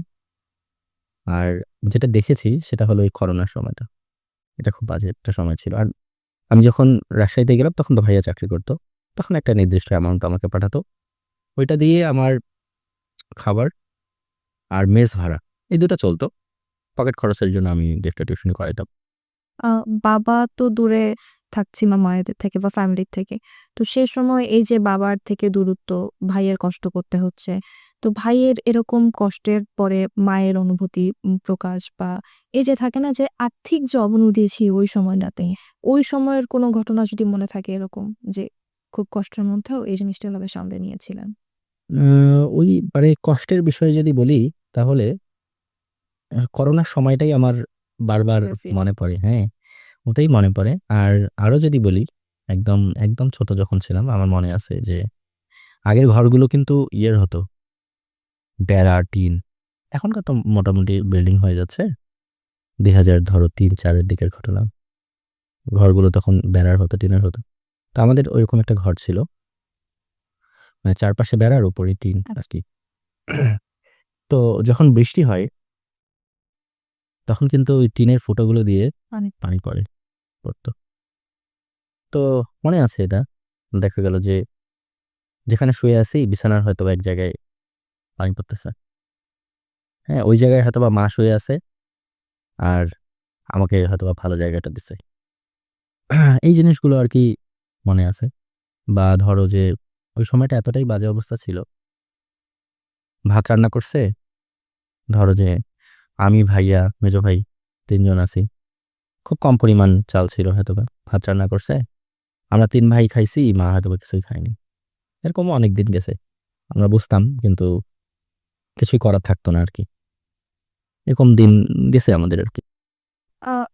আর যেটা দেখেছি সেটা হলো এই করোনার সময়টা। এটা খুব বাজে একটা সময় ছিল। আর আমি যখন রাজশাহীতে গেলাম তখন তো ভাইয়া চাকরি করত। তখন একটা নির্দিষ্ট অ্যামাউন্ট আমাকে পাঠাতো। ওইটা দিয়ে আমার খাবার আর মেস ভাড়া এই ২ টা চলত। পকেট খরচের জন্য আমি ১.৫ টা টিউশনি করাইতাম। আ বাবা তো দূরে থাকছিল মায়েদের থেকে বা ফ্যামিলির থেকে। তো সে সময় এই যে বাবার থেকে দূরত্ব, ভাইয়ের কষ্ট করতে হচ্ছে। তো ভাইয়ের এরকম কষ্টের পরে মায়ের অনুভূতি প্রকাশ বা এই যে থাকে না যে আর্থিক যে অবনতি ছিল ওই সময়টাতে, ওই সময়ের কোনো ঘটনা যদি মনে থাকে এরকম যে খুব কষ্টের মধ্যেও এই জিনিসটা এভাবে সামলে নিয়েছিলেন? আ ওই মানে কষ্টের বিষয়ে যদি বলি তাহলে করোনার সময়টাই আমার বারবার ঘুরে ফিরে। মনে পড়ে। হ্যাঁ? ওটাই মনে পড়ে। আর আরো যদি বলি একদম ছোট যখন ছিলাম আমার মনে আছে যে আগের ঘরগুলো কিন্তু ইয়ের হতো, বেড়া, টিন। এখনকার তো মোটামুটি বিল্ডিং হয়ে যাচ্ছে। ২০০০ ধরো ৩-৪ এর দিকের ঘটনা। ঘরগুলো তখন বেড়ার হতো, টিনের হতো। তো আমাদের ঐরকম একটা ঘর ছিল। মানে চারপাশে বেড়া আর উপরে টিন আচ্ছা। আরকি। তো যখন বৃষ্টি হয় তখন কিন্তু ওই টিনের ফুটোগুলো দিয়ে মানে পানি পড়তো। তো মনে আছে এটা। দেখা গেল যে যেখানে শুয়ে আছি বিছানার হয়তোবা এক জায়গায় পানি পড়তেছে। হ্যাঁ? ওই জায়গায় হয়তোবা মা শুয়ে আছে আর আমাকে হয়তোবা ভালো জায়গাটা দিছে। এই জিনিসগুলো আরকি মনে আছে। বা ধরো যে ওই সময়টা এতটাই বাজে অবস্থা ছিল, ভাত রান্না করছে, ধরো যে আমি, ভাইয়া, মেজো ভাই ৩ জন আছি। খুব কম পরিমাণ চাল ছিল হয়তোবা। ভাত রান্না করছে। আমরা ৩ ভাই খাইছি, মা হয়তোবা কিছুই খায়নি। এরকমও অনেক দিন গেছে। আমরা বুঝতাম কিন্তু কিছুই করার থাকতো না আরকি। এরকম দিন গেছে আমাদের আরকি।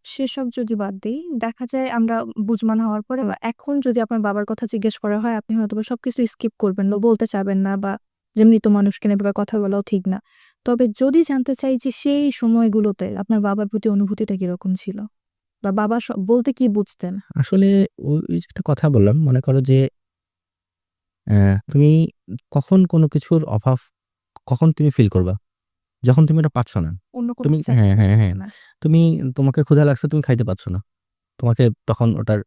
সেসব যদি বাদ দেই, দেখা যায় আমরা বুঝবান হওয়ার পরে বা এখন যদি আপনার বাবার কথা জিজ্ঞেস করা হয়, আপনি হয়তোবা সবকিছু স্কিপ করবেন বা বলতে চাবেন না বা যে মৃত মানুষকে নিয়ে এভাবে কথা বলাও ঠিক না। তবে যদি জানতে চাই যে সেই সময়গুলোতে আপনার বাবার প্রতি অনুভূতিটা কিরকম ছিল? বা বাবা বলতে কি বুঝতেন? আসলে ওই যে একটা কথা বললাম, মনে করো যে তুমি কখন কোনো কিছুর অভাব কখন তুমি ফিল করবা? যখন তুমি এটা পাচ্ছ না। অন্য কোনো তুমি কিছু হ্যাঁ, হ্যাঁ, হ্যাঁ। না। তুমি তোমাকে ক্ষুধা লাগছে, তুমি খাইতে পারছ না। তোমাকে তখন ওটার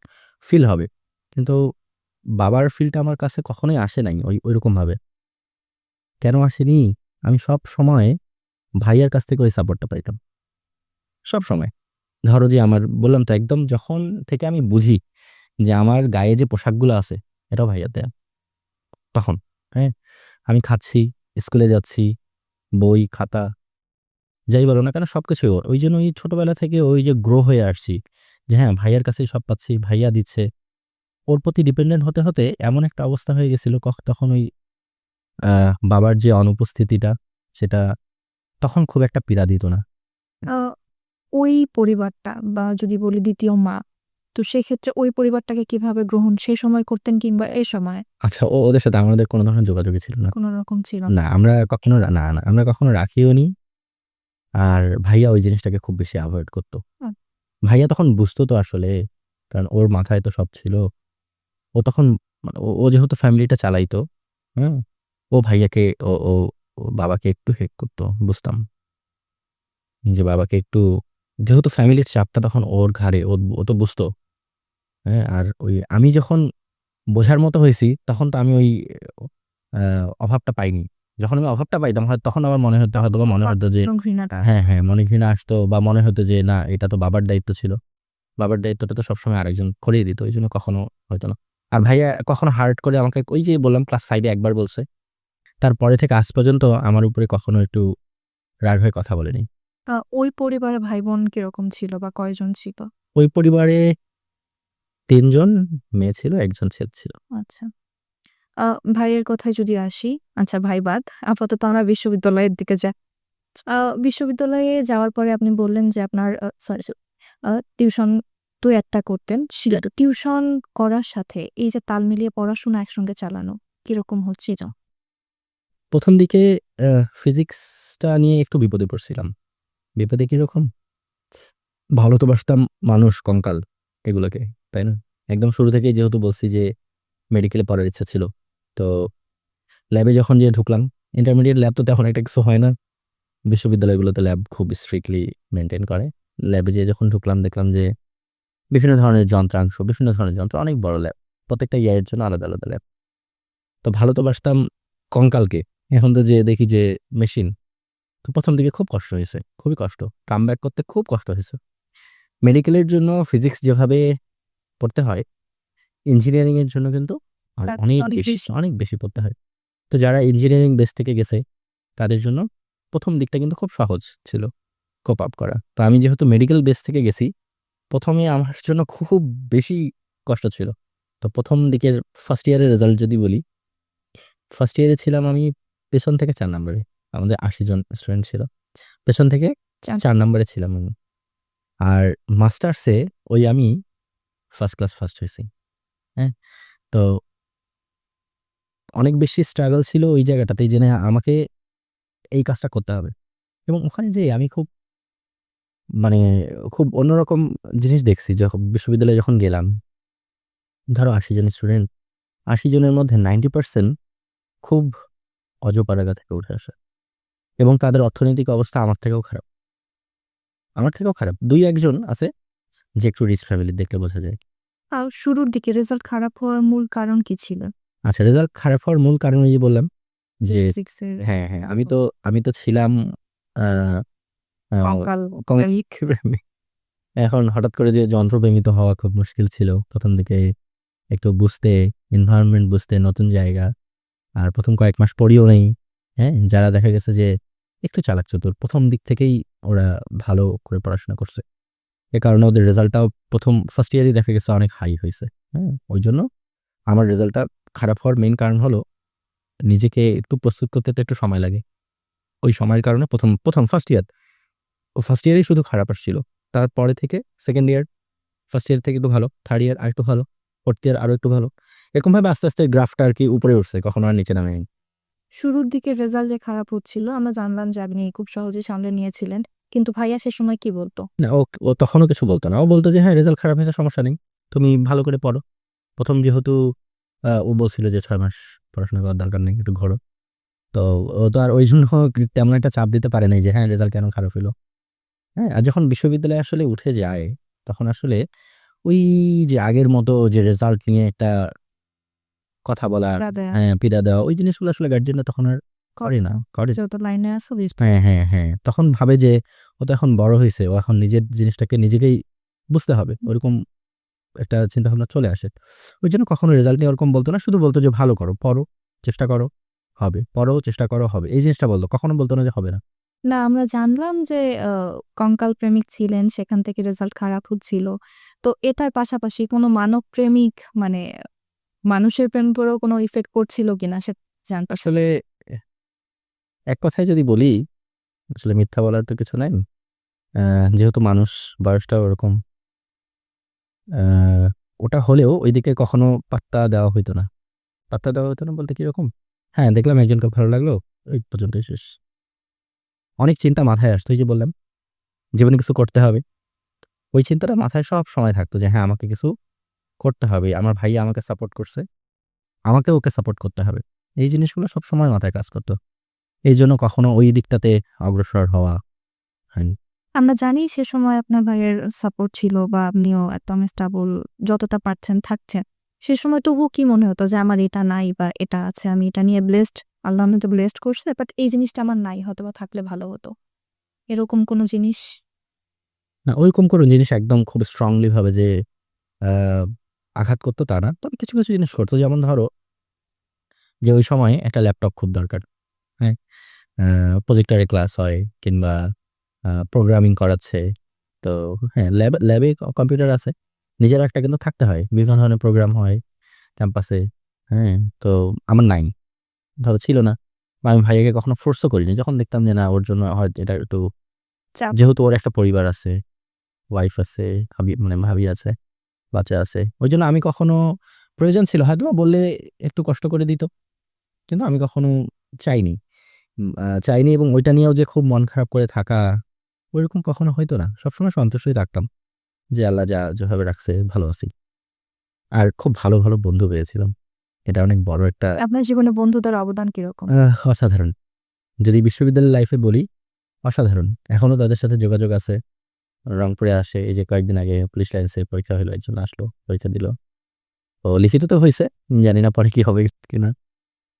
ফিল হবে। কিন্তু বাবার ফিলটা আমার কাছে কখনোই আসে নাই ঐরকমভাবে। কেন আসেনি? আমি সবসময় ভাইয়ার কাছ থেকে ওই সাপোর্টটা পাইতাম। সবসময়। ধরো যে আমার বললাম তো একদম যখন থেকে আমি বুঝি যে আমার গায়ে যে পোশাকগুলো আছে এটাও ভাইয়ার দেয়া। তখন, হ্যাঁ? আমি খাচ্ছি, স্কুলে যাচ্ছি, বই, খাতা যাই বলো না কেন সবকিছুই ওর। ওইজন্যই ছোটবেলা থেকে ওই যে গ্রো হয়ে আসছি যে হ্যাঁ, ভাইয়ার কাছেই সব পাচ্ছি, ভাইয়া দিচ্ছে। ওর প্রতি ডিপেন্ডেন্ট হতে, হতে এমন একটা অবস্থা হয়ে গেছিল তখন ওই বাবার যে অনুপস্থিতিটা সেটা তখন খুব একটা পীড়া দিত না। আ ওই পরিবারটা বা যদি বলি ২য় মা, তো সেক্ষেত্রে ওই পরিবারটাকে কিভাবে গ্রহণ সে সময় করতেন কিংবা এ সময় আচ্ছা ওদের সাথে আমাদের কোনো ধরনের যোগাযোগই ছিল না। কোন রকম ছিল না, আমরা কখনো না, না, আমরা কখনো রাখিও নি। আর ভাইয়া ওই জিনিসটাকে খুব বেশি এভয়েড করত। না? ভাইয়া তখন বুঝতো তো আসলে, কারণ ওর মাথায় তো সব ছিল। ও তখন মানে ও যেহেতু ফ্যামিলিটা চালাইতো, হুম? ও ভাইয়াকে ও বাবাকে একটু হেল্প করত, বুঝতাম। যে বাবাকে একটু যেহেতু ফ্যামিলির চাপটা তখন ওর ঘাড়ে, ও তো বুঝতো, হ্যাঁ? আর ওই আমি যখন বোঝার মতো হইছি, তখন তো আমি ওই অভাবটা পাইনি। যখন আমি অভাবটা পাইতাম তখন আমার মনে হতো হয়তোবা মনে হতো যে এবং ঘৃণাটা। হ্যাঁ, হ্যাঁ, মনে ঘৃণা আসতো বা মনে হতো যে না এটা তো বাবার দায়িত্ব ছিল। বাবার দায়িত্বটা তো সবসময় আরেকজন করিয়ে দিত। এইজন্য কখনো হইতো না। আর ভাইয়া কখনো হার্ট করে আমাকে ওই যে বললাম ক্লাস 5 এ একবার বলছে। তারপরে থেকে আজ পর্যন্ত আমার উপরে কখনো একটু রাগ হয়ে কথা বলেনি। ওই পরিবারে ভাই-বোন কিরকম ছিল বা কয়জন ছিল? ওই পরিবারে ৩ জন মেয়ে ছিল, ১ জন ছেলে ছিল। আচ্ছা। আ ভাইয়ের কথায় যদি আসি, আচ্ছা ভাই বাদ। আপাতত আমরা বিশ্ববিদ্যালয়ের দিকে যাই। আ বিশ্ববিদ্যালয়ে যাওয়ার পরে আপনি বললেন যে আপনার সরি, টিউশন তো একটা করতেন। টিউশন করার সাথে এই যে তাল মিলিয়ে পড়াশোনা একসঙ্গে চালানো কিরকম হচ্ছিল? ১ম দিকে আ ফিজিক্সটা নিয়ে একটু বিপদে পড়ছিলাম। বিপদে কিরকম? ভালো তো বাসতাম মানুষ, কঙ্কাল এগুলোকে, তাই না? একদম শুরু থেকেই যেহেতু বলছি যে মেডিকেলে পড়ার ইচ্ছা ছিল। তো ল্যাবে যখন যেয়ে ঢুকলাম, ইন্টারমিডিয়েট ল্যাব তো তেমন একটা কিছু হয় না। বিশ্ববিদ্যালয়গুলোতে ল্যাব খুব স্ট্রিক্টলি মেইনটেইন করে। ল্যাবে যেয়ে যখন ঢুকলাম দেখলাম যে বিভিন্ন ধরনের যন্ত্রাংশ, বিভিন্ন ধরনের যন্ত্র, অনেক বড় ল্যাব। প্রত্যেকটা ইয়ারের জন্য আলাদা, আলাদা ল্যাব। তো ভালো তো বাসতাম কঙ্কালকে। এখন তো যেয়ে দেখি যে মেশিন। তো ১ম দিকে খুব কষ্ট হয়েছে। খুবই কষ্ট। কামব্যাক করতে খুব কষ্ট হয়েছে। মেডিকেলের জন্য ফিজিক্স যেভাবে পড়তে হয়, ইঞ্জিনিয়ারিং এর জন্য কিন্তু তার অনেক অনেক বেশি, বেশি। অনেক বেশি পড়তে হয়। তো যারা ইঞ্জিনিয়ারিং বেস থেকে গেছে, তাদের জন্য ১ম দিকটা কিন্তু খুব সহজ ছিল কোপ আপ করা। তো আমি যেহেতু মেডিকেল বেস থেকে গেছি, ১ম এ আমার জন্য খুব বেশি কষ্ট ছিল। তো ১ম দিকের ফার্স্ট ইয়ারের রেজাল্ট যদি বলি, ফার্স্ট ইয়ারে ছিলাম আমি পেছন থেকে ৪ নাম্বারে। আমাদের ৮০ জন স্টুডেন্ট ছিল। পেছন থেকে চান ৪ নাম্বারে ছিলাম আমি। আর মাস্টার্সে ওই আমি ফার্স্ট ক্লাস ফার্স্ট হইছি। হ্যাঁ? তো অনেক বেশি স্ট্রাগল ছিল ওই জায়গাটাতেই যে না আমাকে এই কাজটা করতে হবে। এবং ওখানে যেয়ে আমি খুব মানে খুব অন্যরকম জিনিস দেখছি যখন বিশ্ববিদ্যালয়ে যখন গেলাম। ধরো ৮০ জন স্টুডেন্ট, ৮০ জনের মধ্যে 90% খুব অজপাড়াগা থেকে উঠে আসা। এবং তাদের অর্থনৈতিক অবস্থা আমার থেকেও খারাপ। আমার থেকেও খারাপ। ২-১ জন আছে যে একটু রিচ ফ্যামিলির দেখলে বোঝা যায়। শুরুর দিকে রেজাল্ট খারাপ হওয়ার মূল কারণ কি ছিল? আচ্ছা রেজাল্ট খারাপ হওয়ার মূল কারণ ওই যে বললাম যে যে ফিজিক্সের হ্যাঁ, হ্যাঁ, আমি তো ছিলাম আ আ কঙ্কাল কং প্রেমিক। এখন হঠাৎ করে যে যন্ত্রপ্রেমিত হওয়া খুব মুশকিল ছিল ১ম দিকে একটু বুঝতে, এনভায়রনমেন্ট বুঝতে, নতুন জায়গা। আর প্রথম কয়েক মাস পড়িও নেই, হ্যাঁ? যারা দেখা গেছে যে একটু চালাক চতুর, প্রথম দিক থেকেই ওরা ভালো করে পড়াশোনা করছে। এ কারণে ওদের রেজাল্টটাও ফার্স্ট ইয়ারেই দেখা গেছে অনেক হাই হইছে, হ্যাঁ? ওইজন্য আমার রেজাল্টটা খারাপ হওয়ার মেইন কারণ হলো নিজেকে একটু প্রস্তুত করতে তো একটু সময় লাগে। ওই সময়ের কারণে প্রথম ফার্স্ট ইয়ারেই শুধু খারাপ আসছিল। তারপরে থেকে সেকেন্ড ইয়ার, ফার্স্ট ইয়ার থেকে একটু ভালো, থার্ড ইয়ার আরেকটু ভালো, ফোর্থ ইয়ার আরো একটু ভালো। এরকমভাবে আস্তে, আস্তে গ্রাফটা আরকি উপরে উঠছে, কখনো আর নিচে নামেনি। শুরুর দিকে রেজাল্ট যে খারাপ হচ্ছিল, আমরা জানলাম যে আপনি খুব সহজেই সামলে নিয়েছিলেন। কিন্তু ভাইয়া সে সময় কি বলতো? না, ও তখনও কিছু বলত না। ও বলত যে, "হ্যাঁ, রেজাল্ট খারাপ হয়েছে, সমস্যা নেই। তুমি ভালো করে পড়ো।" প্রথম যেহেতু ও বলছিল যে ৬ মাস পড়াশোনা করার দরকার নেই, একটু ঘোরো। তো ও তো আর ওইজন্য তেমন একটা চাপ দিতে পারে নাই যে, হ্যাঁ, রেজাল্ট কেন খারাপ হইলো? হ্যাঁ? আর যখন বিশ্ববিদ্যালয়ে আসলে উঠে যায়, তখন আসলে ওই যে আগের মতো যে রেজাল্ট নিয়ে একটা কথা বলার, পড়া দেয়া হ্যাঁ, পীড়া দেওয়া, ওই জিনিসগুলো আসলে গার্ডিয়ানরা তখন আর করে না। করে যেহেতু লাইনে আছে হ্যাঁ, হ্যাঁ, হ্যাঁ। তখন ভাবে যে ও তো এখন বড় হইছে। ও এখন নিজের জিনিসটাকে নিজেকেই বুঝতে হবে। ওরকম একটা চিন্তাভাবনা চলে আসে। ওইজন্য কখনো রেজাল্ট নিয়ে ওরকম বলত না। শুধু বলত যে, "ভালো করো, পড়ো, চেষ্টা করো, হবে। পড়ো, চেষ্টা করো, হবে।" এই জিনিসটা বলত। কখনো বলত না যে হবে না। না, আমরা জানলাম যে কঙ্কাল প্রেমিক ছিলেন, সেখান থেকে রেজাল্ট খারাপ হচ্ছিল। তো এটার পাশাপাশি কোনো মানব প্রেমিক মানে মানুষের প্রেম পড়েও কোনো ইফেক্ট করছিল কিনা সে জানতে চাই। আসলে এ এক কথায় যদি বলি, আসলে মিথ্যা বলার তো কিছু নাই। আ যেহেতু মানুষ, বয়সটাও ওরকম। আ ওটা হলেও ঐদিকে কখনো পাত্তা দেওয়া হইতো না। পাত্তা দেওয়া হতো না বলতে কিরকম? হ্যাঁ, দেখলাম একজনকে ভালো লাগলো, ওই পর্যন্তই শেষ। অনেক চিন্তা মাথায় আসতো, এই যে বললাম, জীবনে কিছু করতে হবে। ওই চিন্তাটা মাথায় সবসময় থাকতো যে হ্যাঁ, আমাকে কিছু করতে হবে। আমার ভাই আমাকে সাপোর্ট করছে, আমাকেও ওকে সাপোর্ট করতে হবে। এই জিনিসগুলো সবসময় মাথায় কাজ করত। এইজন্য কখনো ওই দিকটাতে অগ্রসর হওয়া হয়নি। আমরা জানি সে সময় আপনার ভাইয়ের সাপোর্ট ছিল বা আপনিও একদম স্টেবল যতটা পারছেন থাকছেন। সে সময় তবুও কি মনে হতো যে আমার এটা নাই বা এটা আছে, আমি এটা নিয়ে ব্লেসড, আল্লাহ আমাকে ব্লেসড করছে, বাট এই জিনিসটা আমার নাই, হয়তোবা থাকলে ভালো হতো। এরকম কোনো জিনিস? না, ওইরকম কোনো জিনিস একদম খুব স্ট্রংলি ভাবে যে আ আঘাত করত তা না। তবে কিছু, কিছু জিনিস করত। যেমন ধরো যে ওই সময় একটা ল্যাপটপ খুব দরকার। হ্যাঁ? আ প্রজেক্টরে ক্লাস হয় কিংবা প্রোগ্রামিং করাচ্ছে। তো হ্যাঁ, ল্যাবে কম্পিউটার আছে। নিজের একটা কিন্তু থাকতে হয়। বিভিন্ন ধরনের প্রোগ্রাম হয় ক্যাম্পাসে। হ্যাঁ? তো আমার নাই। ধরো ছিল না। বা আমি ভাইয়াকে কখনো ফোর্সও করিনি। যখন দেখতাম যে না, ওর জন্য হয়তো এটা একটু, চাপ। যেহেতু ওর একটা পরিবার আছে, ওয়াইফ আছে, মানে ভাবি আছে, বাচ্চা আছে। ওইজন্য আমি কখনো, প্রয়োজন ছিল হয়তোবা বললে একটু কষ্ট করে দিত। কিন্তু আমি কখনো চাইনি। চাইনি, এবং ওইটা নিয়েও যে খুব মন খারাপ করে থাকা, ওইরকম কখনো হইতো না। সবসময় সন্তুষ্টই থাকতাম যে আল্লাহ যা যেভাবে রাখছে ভালো আছি। আর খুব ভালো, ভালো বন্ধু পেয়েছিলাম। এটা অনেক বড় একটা আপনার জীবনে বন্ধুদের অবদান কিরকম? অসাধারণ। যদি বিশ্ববিদ্যালয় লাইফে বলি, অসাধারণ। এখনো তাদের সাথে যোগাযোগ আছে। রংপুরে আসে। এই যে কয়েকদিন আগে পুলিশ লাইন্সে পরীক্ষা হইলো, একজন আসলো, পরীক্ষা দিল। তো লিখিত তো হইছে। জানি না পরে কি হবে কিনা।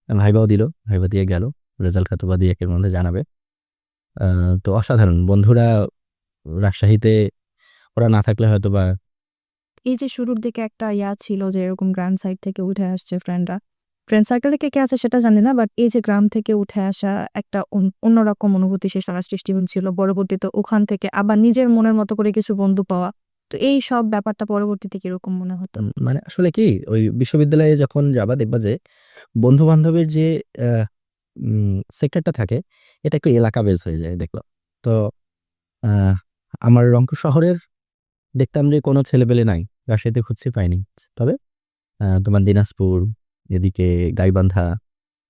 ভাইবাও দিল। ভাইবা দিয়ে গেল। রেজাল্ট হয়তোবা ২-১ এর মধ্যে জানাবে। আ তো অসাধারণ। বন্ধুরা রাজশাহীতে ওরা না থাকলে হয়তোবা এই যে শুরুর দিকে একটা ছিল যে এরকম গ্রাম সাইড থেকে উঠে আসছে ফ্রেন্ডরা। ফ্রেন্ড সার্কেলে কে, কে আছে সেটা জানি না। বাট এই যে গ্রাম থেকে উঠে আসা একটা অন্যরকম অনুভূতি সে সময় সৃষ্টি হচ্ছিল। পরবর্তীতে ওখান থেকে আবার নিজের মনের মতো করে কিছু বন্ধু পাওয়া। তো এই সব ব্যাপারটা পরবর্তীতে কিরকম মনে হতো? মানে আসলে কি, ওই বিশ্ববিদ্যালয়ে যখন যাবা দেখবা যে বন্ধু-বান্ধবের যে আ সেক্টরটা থাকে, এটা একটু এলাকা বেজ হয়ে যায় দেখলাম। তো আ আমার রংপুর শহরের দেখতাম যে কোনো ছেলেপেলে নাই। রাজশাহীতে খুঁজছি, পাইনি। তবে তোমার দিনাজপুর, এদিকে গাইবান্ধা,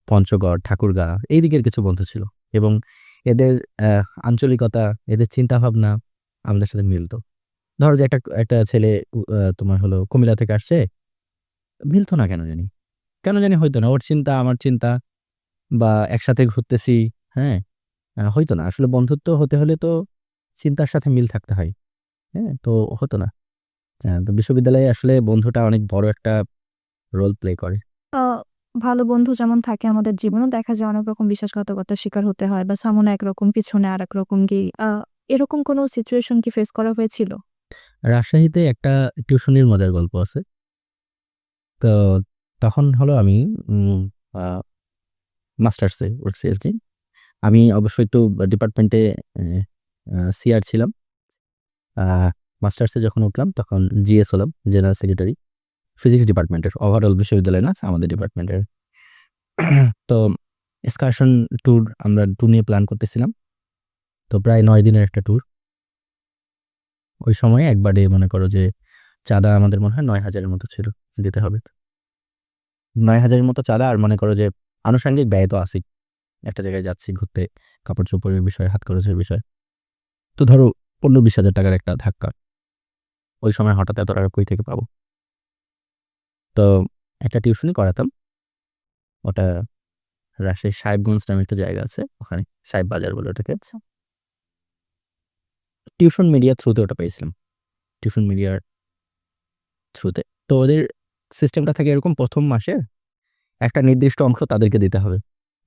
পঞ্চগড়, ঠাকুরগাঁ এই দিকের কিছু বন্ধু ছিল, এবং এদের আ আঞ্চলিকতা, এদের চিন্তাভাবনা আমাদের সাথে মিলত। ধরো যে একটা ছেলে তোমার হলো কুমিল্লা থেকে আসছে, মিলত না কেন জানি। কেন জানি হইতো না। ওর চিন্তা, আমার চিন্তা, বা একসাথে ঘুরতেছি, হ্যাঁ? হইতো না। আসলে বন্ধুত্ব হতে হলে তো চিন্তার সাথে মিল থাকতে হয়। হ্যাঁ? তো হতো না। তো বিশ্ববিদ্যালয়ে আসলে বন্ধুটা অনেক বড় একটা রোল প্লে করে। আ ভালো বন্ধু যেমন থাকে আমাদের জীবনেও দেখা যায় অনেক রকম বিশ্বাসঘাতকতার শিকার হতে হয় বা সামনে একরকম পিছনে আরেক রকম এরকম কোনো সিচুয়েশন কি ফেস করা হয়েছিল? রাজশাহীতে একটা টিউশনির মজার গল্প আছে। তো তখন হলো আমি মাস্টার্সে উঠছি আর কি। আমি অবশ্য একটু ডিপার্টমেন্টে সিআর ছিলাম। মাস্টার্সে যখন উঠলাম তখন জিএস হলাম, জেনারেল সেক্রেটারি ফিজিক্স ডিপার্টমেন্টের, ওভারঅল বিশ্ববিদ্যালয় না আমাদের ডিপার্টমেন্টের। তো এক্সকারশন ট্যুর আমরা ট্যুর নিয়ে প্ল্যান করতেছিলাম। তো প্রায় 9 দিনের একটা ট্যুর। ওই সময়ে একবারে মনে করো যে চাঁদা আমাদের মনে হয় 9,000-এর মতো ছিল, দিতে হবে 9,000-এর মতো চাঁদা। আর মনে করো যে আনুষঙ্গিক ব্যয় তো আছেই, একটা জায়গায় যাচ্ছি ঘুরতে, কাপড় চোপড়ের বিষয়, হাত খরচের বিষয়। তো ধরো 15-20 হাজার টাকার একটা ধাক্কা। ওই সময় হঠাৎ এত টাকা কই থেকে পাবো? তো একটা টিউশনি করাতাম, ওটা রাজশাহী সাহেবগঞ্জ নামে একটা জায়গা আছে, ওখানে সাহেব বাজার বলে ওটাকে। আচ্ছা। টিউশন মিডিয়া থ্রুতে ওটা পেয়েছিলাম, টিউশন মিডিয়ার থ্রুতে। তো ওদের সিস্টেমটা থাকে এরকম, প্রথম মাসে একটা নির্দিষ্ট অংশ তাদেরকে দিতে হবে।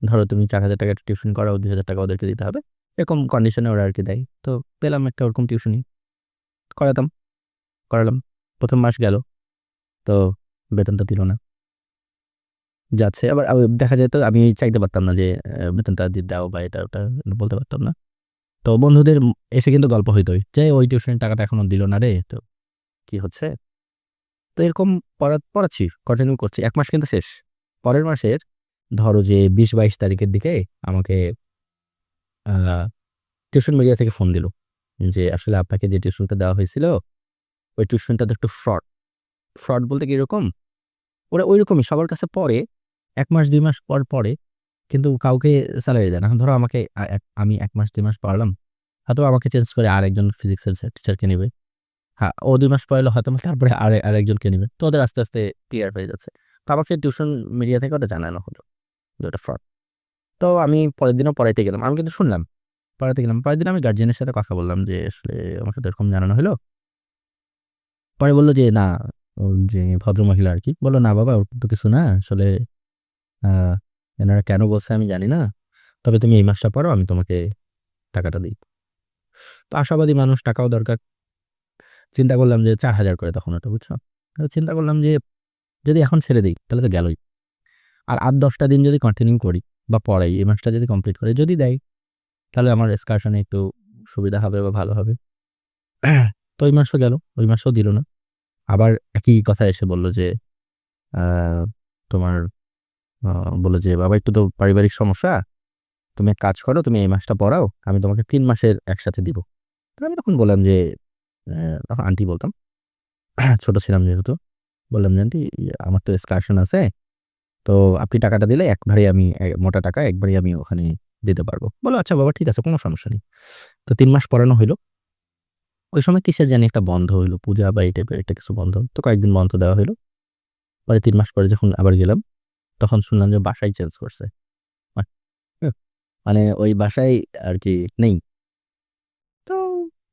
ধরো তুমি 4,000 টাকা টিউশন করাও, 2,000 টাকা ওদেরকে দিতে হবে, এরকম কন্ডিশনে ওরা আর কি দেয়। তো পেলাম একটা ওরকম টিউশনি, করাতাম, করালাম। প্রথম মাস গেল, তো বেতনটা দিল না, যাচ্ছে। আবার আবার দেখা যায় তো আমি চাইতে পারতাম না যে বেতনটা দাও বা এটা ওটা, বলতে পারতাম না। তো বন্ধুদের এসে কিন্তু গল্প হইতোই যে ওই টিউশনের টাকাটা এখনো দিল না রে, তো কি হচ্ছে? তো এরকম পড়াচ্ছি, কন্টিনিউ করছি। 1 মাস কিন্তু শেষ। পরের মাসের ধরো যে 20-22 তারিখের দিকে আমাকে টিউশন মিডিয়া থেকে ফোন দিল যে আসলে আপনাকে যে টিউশনটা দেওয়া হয়েছিল ওই টিউশনটা তো একটু ফ্রড। ফ্রড বলতে কি এরকম, ওরা ওইরকমই সবার কাছে পড়ে, 1 মাস 2 মাস পর পরে, কিন্তু কাউকে স্যালারি দেয় না। ধরো আমাকে আমি 1 মাস 2 মাস পড়ালাম, হয়তো আমাকে চেঞ্জ করে আরেকজন ফিজিক্সের টিচারকে নেবে। হ্যাঁ, ও 2 মাস পড়ালো হয়তো, তারপরে আরেকজনকে নেবে। তো ওদের আস্তে আস্তে ক্লিয়ার হয়ে যাচ্ছে। তো আমাকে টিউশন মিডিয়া থেকে ওটা জানানো হলো যে ওটা ফ্রড। তো আমি পরের দিনও পড়াইতে গেলাম, আমি কিন্তু শুনলাম, পড়াতে গেলাম। পরের দিন আমি গার্জিয়ানের সাথে কথা বললাম যে আসলে আমাকে তো এরকম জানানো হলো। পরে বললো যে না, ও যে ভদ্রমহিলা আর কি, বললো না বাবা, ওর তো কিছু না আসলে, আহ এনারা কেন বলছে আমি জানি না, তবে তুমি এই মাসটা পড়ো, আমি তোমাকে টাকাটা দিই। তো আশাবাদী মানুষ, টাকাও দরকার। চিন্তা করলাম যে 4,000 করে তখন ওটা, বুঝছো? তো চিন্তা করলাম যে যদি এখন ছেড়ে দিই তাহলে তো গেলই। আর 8-10টা দিন যদি কন্টিনিউ করি বা পড়াই, এই মাসটা যদি কমপ্লিট করে যদি দেয়, তাহলে আমার এক্সকারশনে একটু সুবিধা হবে বা ভালো হবে। তো ওই মাসও গেল, ওই মাসও দিল না। আবার একই কথা এসে বলল যে আহ, তোমার বলে যে বাবা একটু তো পারিবারিক সমস্যা, তুমি এক কাজ করো, তুমি এই মাসটা পড়াও, আমি তোমাকে 3 মাসের একসাথে দিব। তো আমি তখন বললাম যে তখন আন্টি বলতাম, ছোট ছিলাম যেহেতু, বললাম যে আন্টি আমার তো এক্সকারশন আছে, তো আপনি টাকাটা দিলে একবারে আমি মোটা টাকা একবারে আমি ওখানে দিতে পারবো। বলো আচ্ছা বাবা, ঠিক আছে, কোনো সমস্যা নেই। তো 3 মাস পড়ানো হইলো। ওই সময় কিসের জানি একটা বন্ধ হইলো, পূজা বা এই টাইপের একটা কিছু বন্ধ, তো কয়েকদিন বন্ধ দেওয়া হইলো। পরে 3 মাস পরে যখন আবার গেলাম, তখন শুনলাম যে বাসায় চেঞ্জ করছে। মা- মানে ওই বাসায় আর কি নেই। তো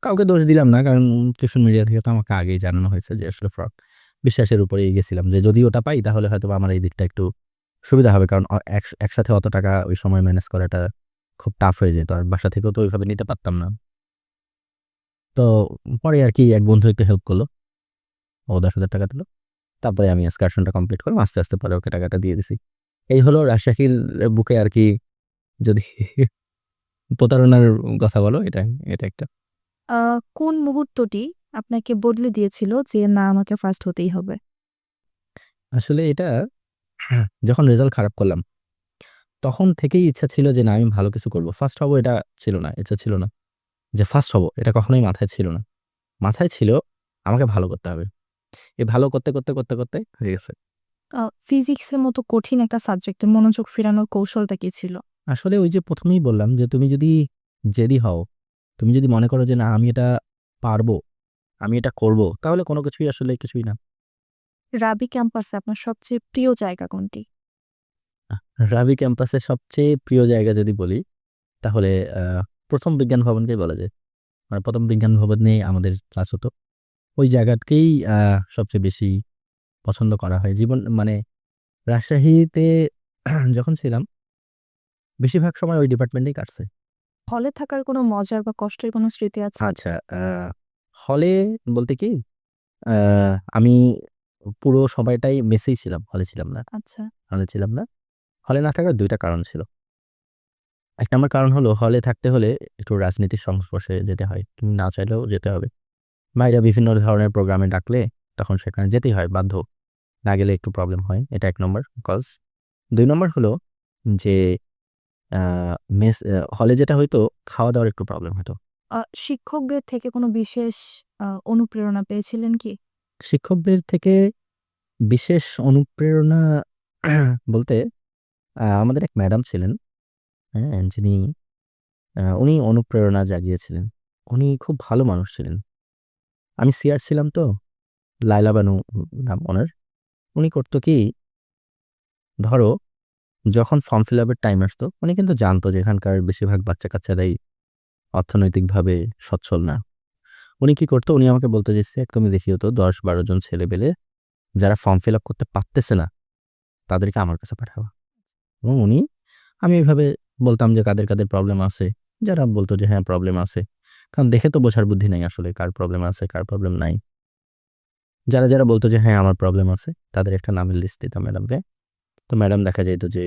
কাউকে দোষ দিলাম না, কারণ সোশ্যাল মিডিয়া থেকে তো আমাকে আগেই জানানো হয়েছে যে আসলে ফ্রড। বিশ্বাসের উপরেই গেছিলাম যে যদি ওটা পাই তাহলে হয়তো বা আমার এই দিকটা একটু সুবিধা হবে, কারণ একসাথে অত টাকা ওই সময় ম্যানেজ করাটা খুব টাফ হয়ে যেত, আর বাসা থেকেও তো ওইভাবে নিতে পারতাম না। তো পরে আর কি এক বন্ধু একটু হেল্প করলো, ও 10,000 টাকা দিল। তারপরে আমি এক্সকারশনটা কমপ্লিট করলাম, আস্তে আস্তে পরে ওকে টাকাটা দিয়ে দিছি। এই হলো রাজশাহীর বুকে আর কি, যদি প্রতারণার কথা বলো, এটা এটা একটা। কোন মুহূর্তটি আপনাকে বদলে দিয়েছিল যে না, আমাকে ফার্স্ট হতেই হবে? আসলে এটা যখন রেজাল্ট খারাপ করলাম, তখন থেকেই ইচ্ছা ছিল যে না আমি ভালো কিছু করব, ফার্স্ট হব, এটা ছিল না, ইচ্ছা ছিল না যে ফার্স্ট হব, এটা কখনোই মাথায় ছিল না। মাথায় ছিল আমাকে ভালো করতে হবে। এই ভালো করতে করতে করতে করতে হয়ে গেছে। ফিজিক্সের মতো কঠিন একটা সাবজেক্টে মনোযোগ ফেরানোর কৌশলটা কি ছিল? আসলে ওই যে প্রথমেই বললাম যে তুমি যদি জেদি হও, তুমি যদি মনে করো যে না আমি এটা পারবো, আমি এটা করব, তাহলে কোনো কিছুই আসলে কিছুই না। রাবি ক্যাম্পাসে আপনার সবচেয়ে প্রিয় জায়গা কোনটি? আহ, রাবি ক্যাম্পাসের সবচেয়ে প্রিয় জায়গা যদি বলি, তাহলে প্রথম বিজ্ঞান ভবনকেই বলা যায়। মানে প্রথম বিজ্ঞান ভবন নিয়ে আমাদের ক্লাস হতো, ওই জায়গাটাকেই সবচেয়ে বেশি পছন্দ করা হয়। জীবন মানে রাজশাহীতে যখন ছিলাম বেশিরভাগ সময় ওই ডিপার্টমেন্টেই কাটছে। হলে থাকার কোনো মজার বা কষ্টের কোনো স্মৃতি আছে? আচ্ছা, হলে বলতে কি, আমি পুরো সময়টাই মেসেই ছিলাম, হলে ছিলাম না। আচ্ছা। হলে না থাকার ২ টা কারণ ছিল। ১ নম্বর কারণ হলো হলে থাকতে হলে একটু রাজনীতির সংস্পর্শে যেতে হয়। তুমি না চাইলেও যেতে হবে। বাইরে বিভিন্ন ধরনের প্রোগ্রামে ডাকলে তখন সেখানে যেতেই হয় বাধ্য। না গেলে একটু প্রবলেম হয়। এটা ১ নম্বর কজ। ২ নম্বর হলো যে আ হলে যেটা হইতো খাওয়া-দাওয়ার একটু প্রবলেম হতো। শিক্ষকদের থেকে কোনো বিশেষ অনুপ্রেরণা পেয়েছিলেন কি? শিক্ষকদের থেকে বিশেষ অনুপ্রেরণা বলতে আমাদের এক ম্যাডাম ছিলেন, হ্যাঁ? উনি অনুপ্রেরণা জাগিয়েছিলেন। উনি খুব ভালো মানুষ ছিলেন। আমি সিআর ছিলাম তো, লায়লা বানু নাম উনার। উনি করতো কি, ধরো যখন ফর্ম ফিল আপের টাইম আসতো, উনি কিন্তু জানতো যে এখানকার বেশিরভাগ বাচ্চা-কাচ্চারাই অর্থনৈতিকভাবে সচ্ছল না। উনি কি করতো, উনি আমাকে বলতো যে, "স্যার তুমি দেখিও তো ১০-১২ জন ছেলেপেলে যারা ফর্ম ফিল আপ করতে পারতেছে না, তাদেরকে আমার কাছে পাঠাবা।" এবং আমি এভাবে বলতাম যে কাদের প্রবলেম আছে। যারা বলতো যে হ্যাঁ, প্রবলেম আছে। কারণ দেখে তো বোঝার বুদ্ধি নাই আসলে কার প্রবলেম আছে, কার প্রবলেম নাই। যারা বলতো যে হ্যাঁ, আমার প্রবলেম আছে, তাদের একটা নামের লিস্ট দিতাম ম্যাডামকে। তো ম্যাডাম দেখা যাইত যে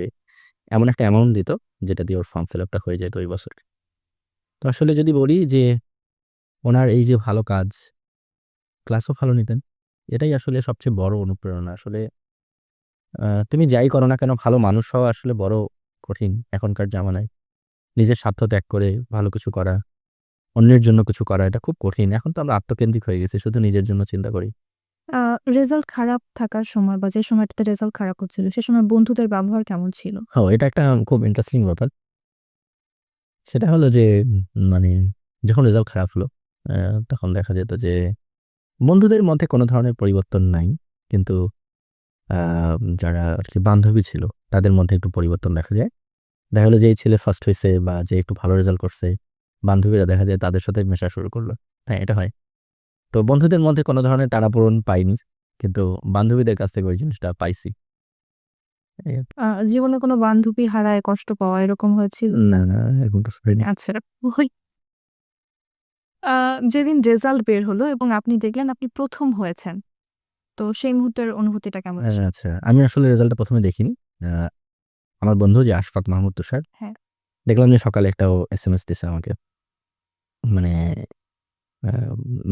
এমন একটা অ্যামাউন্ট দিত, যেটা দিয়ে ওর ফর্ম ফিল আপটা হয়ে যেত ওই বছর। তো আসলে যদি বলি যে ওনার এই যে ভালো কাজ, ক্লাসও ভালো নিতেন। এটাই আসলে সবচেয়ে বড় অনুপ্রেরণা। আসলে তুমি যাই করো না কেন, ভালো মানুষ হওয়া আসলে বড় কঠিন এখনকার জামানায়। নিজের স্বার্থ ত্যাগ করে ভালো কিছু করা, অন্যের জন্য কিছু করা, এটা খুব কঠিন। এখন তো আমরা আত্মকেন্দ্রিক হয়ে গেছি, শুধু নিজের জন্য চিন্তা করি। আ রেজাল্ট খারাপ থাকার সময় বা যে সময়টাতে রেজাল্ট খারাপ হচ্ছিল, সে সময় বন্ধুদের ব্যবহার কেমন ছিল? এটা একটা খুব ইন্টারেস্টিং ব্যাপার। সেটা হলো যে মানে যখন রেজাল্ট খারাপ হলো, আ তখন দেখা যেত যে বন্ধুদের মধ্যে কোনো ধরনের পরিবর্তন নাই। কিন্তু আ যারা আরকি বান্ধবী ছিল, তাদের মধ্যে একটু পরিবর্তন দেখা যায়। দেখা গেলো যে এই ছেলে ফার্স্ট হইছে বা যে একটু ভালো রেজাল্ট করছে, বান্ধবীরা দেখা যায় তাদের সাথে মেশা শুরু করলো। হ্যাঁ, এটা হয়। তো বন্ধুদের মধ্যে কোনো ধরনের টানাপোড়েন পাইনি। কিন্তু বান্ধবীদের কাছ থেকে ওই জিনিসটা পাইছি। এই আরকি। জীবনে কোনো বান্ধবী হারায় কষ্ট পাওয়া এরকম হয়েছিল? না, এরকম কিছু হয়নি। আচ্ছা। ওই আ যেদিন রেজাল্ট বের হলো এবং আপনি দেখলেন আপনি ১ম হয়েছেন। তো সেই মুহূর্তের অনুভূতিটা কেমন ছিল? আচ্ছা। আমি আসলে রেজাল্টটা ১ম এ দেখিনি। আ আমার বন্ধু যে আশফাক মাহমুদ তুষার, হ্যাঁ। দেখলাম যে সকালে একটা ও এসএমএস দিছে আমাকে। মানে আ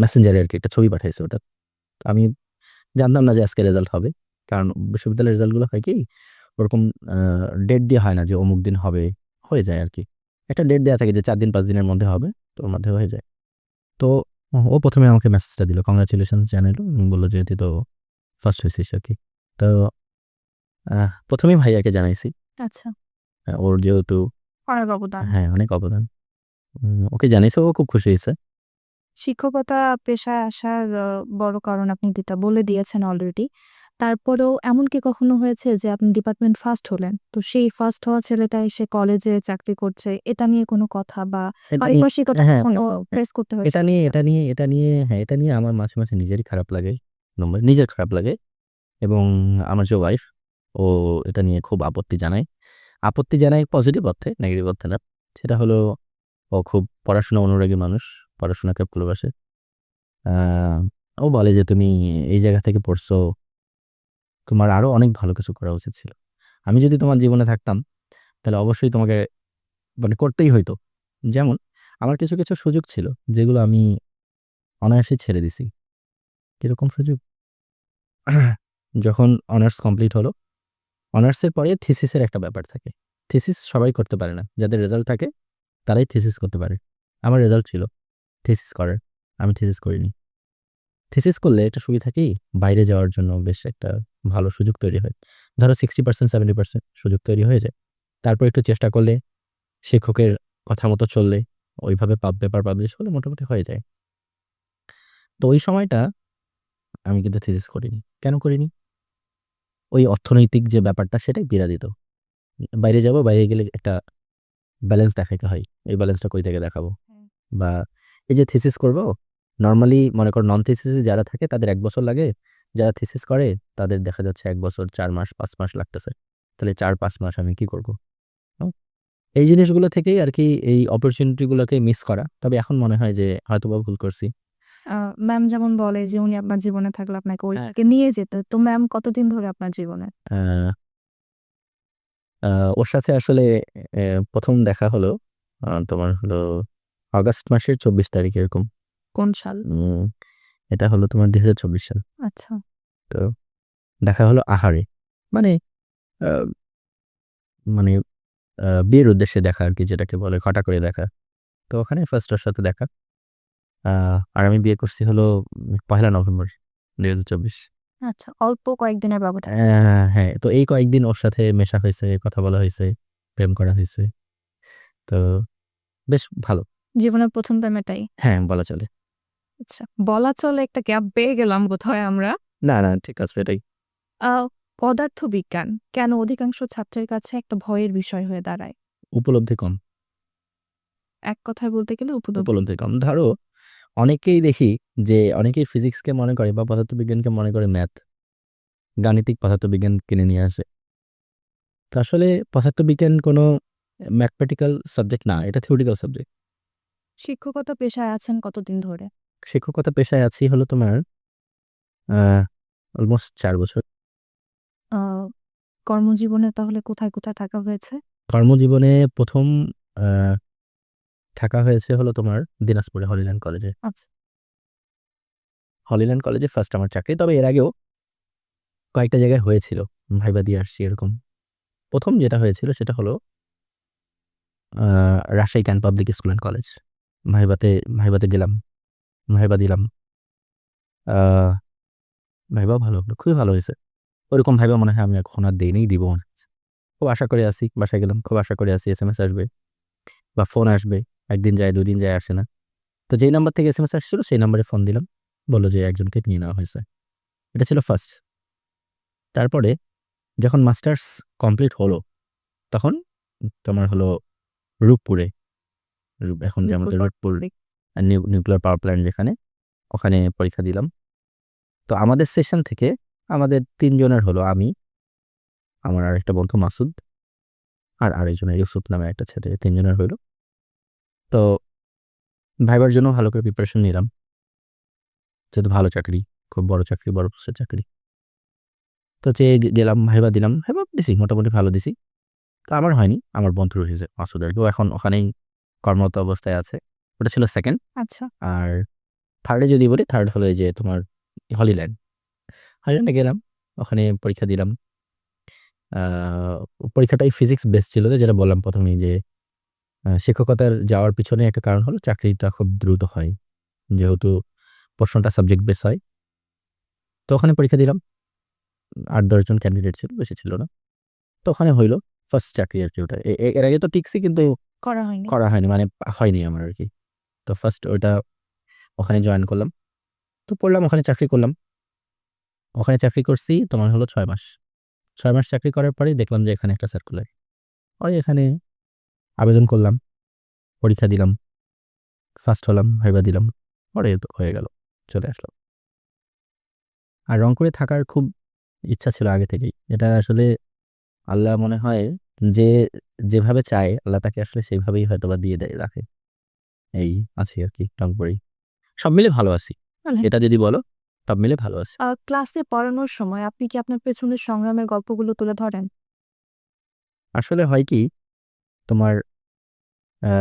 মেসেঞ্জারে আরকি একটা ছবি পাঠাইছে ওটা। তো আমি জানতাম না যে আজকে রেজাল্ট হবে। কারণ বিশ্ববিদ্যালয়ের রেজাল্টগুলো হয় কি, ওরকম আ ডেট দিয়ে হয় না যে অমুক দিন হবে, হয়ে যায় আরকি। একটা ডেট দেয়া থাকে যে ৪ দিন ৫ দিনের মধ্যে হবে। তো ওর মধ্যে হয়ে যায়। তো ও ১ম এ আমাকে মেসেজটা দিল। কংগ্রাচুলেশনস জানাইলো এবং বলল যে তুই তো ফার্স্ট হইছিস আরকি। তো ১ম এই ভাইয়াকে জানাইছি। আচ্ছা। ওর যেহেতু অনেক অবদান। হ্যাঁ, অনেক অবদান। ওকে জানাইছি, ও খুব খুশি হইছে। শিক্ষকতা পেশায় আসার বড় কারণ আপনি যেটা বলে দিয়েছেন অলরেডি। তারপরেও এমন কি কখনো হয়েছে যে আপনি ডিপার্টমেন্ট ফার্স্ট হলেন। তো সেই ফার্স্ট হওয়া ছেলেটা এসে কলেজে চাকরি করছে, এটা নিয়ে কোনো কথা বা এটা নিয়ে পারিপার্শ্বিকতা হ্যাঁ, কখনো ফেস করতে হয়েছে? এটা নিয়ে আমার মাঝে নিজেরই খারাপ লাগে। নিজের খারাপ লাগে এবং আমার যে ওয়াইফ, ও এটা নিয়ে খুব আপত্তি জানায়। আপত্তি জানায় পজিটিভ অর্থে, নেগেটিভ অর্থে না। সেটা হলো ও খুব পড়াশোনা অনুরাগী মানুষ। পড়াশোনাকে ভালোবাসে। আ ও বলে যে, "তুমি এই জায়গা থেকে পড়ছো, তোমার আরো অনেক ভালো কিছু করা উচিত ছিল। আমি যদি তোমার জীবনে থাকতাম, তাহলে অবশ্যই তোমাকে মানে করতেই হইতো।" যেমন আমার কিছু সুযোগ ছিল, যেগুলো আমি অনায়াসেই ছেড়ে দিছি। কিরকম সুযোগ? যখন অনার্স কমপ্লিট হলো, অনার্সের পরে থিসিসের একটা ব্যাপার থাকে। থিসিস সবাই করতে পারে না। যাদের রেজাল্ট থাকে তারাই থিসিস করতে পারে। আমার রেজাল্ট ছিল থিসিস করার। আমি থিসিস করিনি। থিসিস করলে একটা সুবিধা কি? বাইরে যাওয়ার জন্য বেশ একটা ভালো সুযোগ তৈরি হয়। ধরো 60% 70% সুযোগ তৈরি হয়ে যায়। তারপর একটু চেষ্টা করলে, শিক্ষকের কথা মতো চললে, ওইভাবে পেপার পাবলিশ হলে মোটামুটি হয়ে যায়। তো ওই সময়টা আমি কিন্তু থিসিস করিনি। কেন করিনি? ওই অর্থনৈতিক যে ব্যাপারটা সেটাই পীড়া দিত। বাইরে যাবো, বাইরে গেলে একটা ব্যালেন্স দেখাইতে হয়। এই ব্যালেন্সটা কই থেকে দেখাবো? হ্যাঁ। বা এই যে থিসিস করব, নরমালি মনে করো নন থিসিসে যারা থাকে তাদের ১ বছর লাগে। যারা থিসিস করে তাদের দেখা যাচ্ছে ১ বছর ৪ মাস ৫ মাস লাগতেছে। তাহলে ৪-৫ মাস আমি কি করব? হুম? এই জিনিসগুলো থেকেই আরকি এই অপরচুনিটি গুলোকে মিস করা। তবে এখন মনে হয় যে হয়তোবা ভুল করছি। ম্যাম যেমন বলে যে উনি আপনার জীবনে থাকলে আপনাকে হ্যাঁ। ওইদিকে নিয়ে যেত। তো ম্যাম কতদিন ধরে আপনার জীবনে? আ আ ওর সাথে আসলে ১ম দেখা হলো তোমার হলো অগাস্ট মাসের ২৪ তারিখ এরকম। কোন সাল? উম এটা হলো তোমার ২০২৪ সাল। আচ্ছা। তো দেখা হলো আহারে। মানে আ মানে বিয়ের উদ্দেশ্যে দেখা আরকি যেটাকে বলে ঘটা করে দেখা। তো ওখানে ফার্স্ট ওর সাথে দেখা। আ আর আমি বিয়ে করছি হলো ১লা নভেম্বর ২০২৪। আচ্ছা, অল্প কয়েকদিনের ব্যবধান। হ্যাঁ, তো এই কয়েকদিন ওর সাথে মেশা হইছে, কথা বলা হইছে, প্রেম করা হইছে। তো বেশ ভালো। জীবনের ১ম প্রেম এটাই? হ্যাঁ, বলা চলে। আচ্ছা, বলা চলে একটা গ্যাপ পেয়ে গেলাম বোধহয় আমরা। না, না ঠিক আছে এটাই। আ পদার্থবিজ্ঞান কেন অধিকাংশ ছাত্রের কাছে একটা ভয়ের বিষয় হয়ে দাঁড়ায়? উপলব্ধি কম, এক কথায় বলতে গেলে উপলব্ধি কম। ধরো অনেকেই দেখি যে অনেকেই ফিজিক্সকে মনে করে বা পদার্থবিজ্ঞানকে মনে করে ম্যাথ, গাণিতিক পদার্থবিজ্ঞান কিনে নিয়ে আসে। তো আসলে পদার্থবিজ্ঞান কোনো ম্যাথমেটিক্যাল সাবজেক্ট না, এটা থিওরিটিক্যাল সাবজেক্ট। শিক্ষকতা পেশায় আছেন কতদিন ধরে? শিক্ষকতা পেশায় আছি হলো তোমার আ অলমোস্ট ৪ বছর। আ কর্মজীবনে তাহলে কোথায়, কোথায় থাকা হয়েছে? কর্মজীবনে ১ম আ থাকা হয়েছে হলো তোমার দিনাজপুরে হলিল্যান্ড কলেজে। আচ্ছা। হলিল্যান্ড কলেজে ফার্স্ট আমার চাকরি। তবে এর আগেও কয়েকটা জায়গায় হয়েছিল। ভাইবা দিয়ে আসছি এরকম। ১ম যেটা হয়েছিল সেটা হলো a Rajshahi cantt public school and college. ভাইভাতে ভাইভাতে গেলাম। ভাইবা দিলাম। আ ভাইবাও ভালো হলো। খুবই ভালো হইছে। ওরকম ভাইবা মনে হয় আমি এখন আর দেই নাই, দিব মনে হচ্ছে। খুব আশা করে আছি। বাসায় গেলাম। খুব আশা করে আছি এসএমএস আসবে বা ফোন আসবে। ১ দিন যায়, ২ দিন যায়, আসে না। তো যেই নাম্বার থেকে এসএমএস আসছিল সেই নাম্বারে ফোন দিলাম। বলল যে একজনকে নিয়ে নেওয়া হয়েছে। এটা ছিল ফার্স্ট। তারপরে যখন মাস্টার্স কমপ্লিট হলো তখন তোমার হলো রূপপুরে, এখন যে মিরপুর আমাদের Rooppur polytechnic. Nuclear power plant যেখানে, ওখানে পরীক্ষা দিলাম। তো আমাদের সেশন থেকে আমাদের ৩ জনের হলো আমি, আমার আরেকটা বন্ধু মাসুদ আর আরেকজনের ইউসুফ নামে একটা ছেলে। ৩ জনের হইলো। তো ভাইবার জন্য ভালো করে প্রিপারেশন নিলাম। যেহেতু ভালো চাকরি, খুব বড় চাকরি, বড় পোস্টের চাকরি। তো যেয়ে গেলাম ভাইবা দিলাম। ভাইবা দিছি, মোটামুটি ভালো দিছি। তো আমার হয়নি। আমার বন্ধুর হইছে মাসুদ আরকি। ও এখন ওখানেই কর্মরত অবস্থায় আছে। ওটা ছিল 2nd। আচ্ছা। আর 3rd এ যদি বলি, 3rd হলো এই যে তোমার হলিল্যান্ড। হলিল্যান্ডে গেলাম। ওখানে পরীক্ষা দিলাম। আ পরীক্ষাটাই ফিজিক্স বেস ছিল, যেটা বললাম ১ম এই যে শিক্ষকতার যাওয়ার পিছনে একটা কারণ হলো চাকরিটা খুব দ্রুত হয়। যেহেতু প্রশ্নটা সাবজেক্ট বেস হয়। তো ওখানে পরীক্ষা দিলাম। ৮-১০ জন ক্যান্ডিডেট ছিল, বেশি ছিল না। তো ওখানে হইল ফার্স্ট চাকরি আরকি ওটা। এর আগে তো টিকছি কিন্তু করা হয়নি। করা হয়নি। মানে হয়নি আমার আরকি। তো ফার্স্ট ওইটা ওখানে জয়েন করলাম। তো পড়লাম, ওখানে চাকরি করলাম। ওখানে চাকরি করছি তোমার হলো ৬ মাস। ৬ মাস চাকরি করার পরেই দেখলাম যে এখানে একটা সার্কুলার। ওই এখানে আবেদন করলাম, পরীক্ষা দিলাম, ফার্স্ট হলাম, ভাইবা দিলাম। পরে তো হয়ে গেল। চলে আসলাম। আর রংপুরে থাকার খুব ইচ্ছা ছিল আগে থেকেই। এটা আসলে আল্লাহ মনে হয় যে যেভাবে চায় আল্লাহ তাকে আসলে সেভাবেই হয়তোবা দিয়ে দেয়, রাখে। এই আছি আরকি রংপুরেই। সব মিলে ভালো আছি। মানে এটা যদি বলো, সব মিলে ভালো আছি। ক্লাসে পড়ানোর সময় আপনি কি আপনার পেছনের সংগ্রামের গল্পগুলো তুলে ধরেন? আসলে হয় কি তোমার আ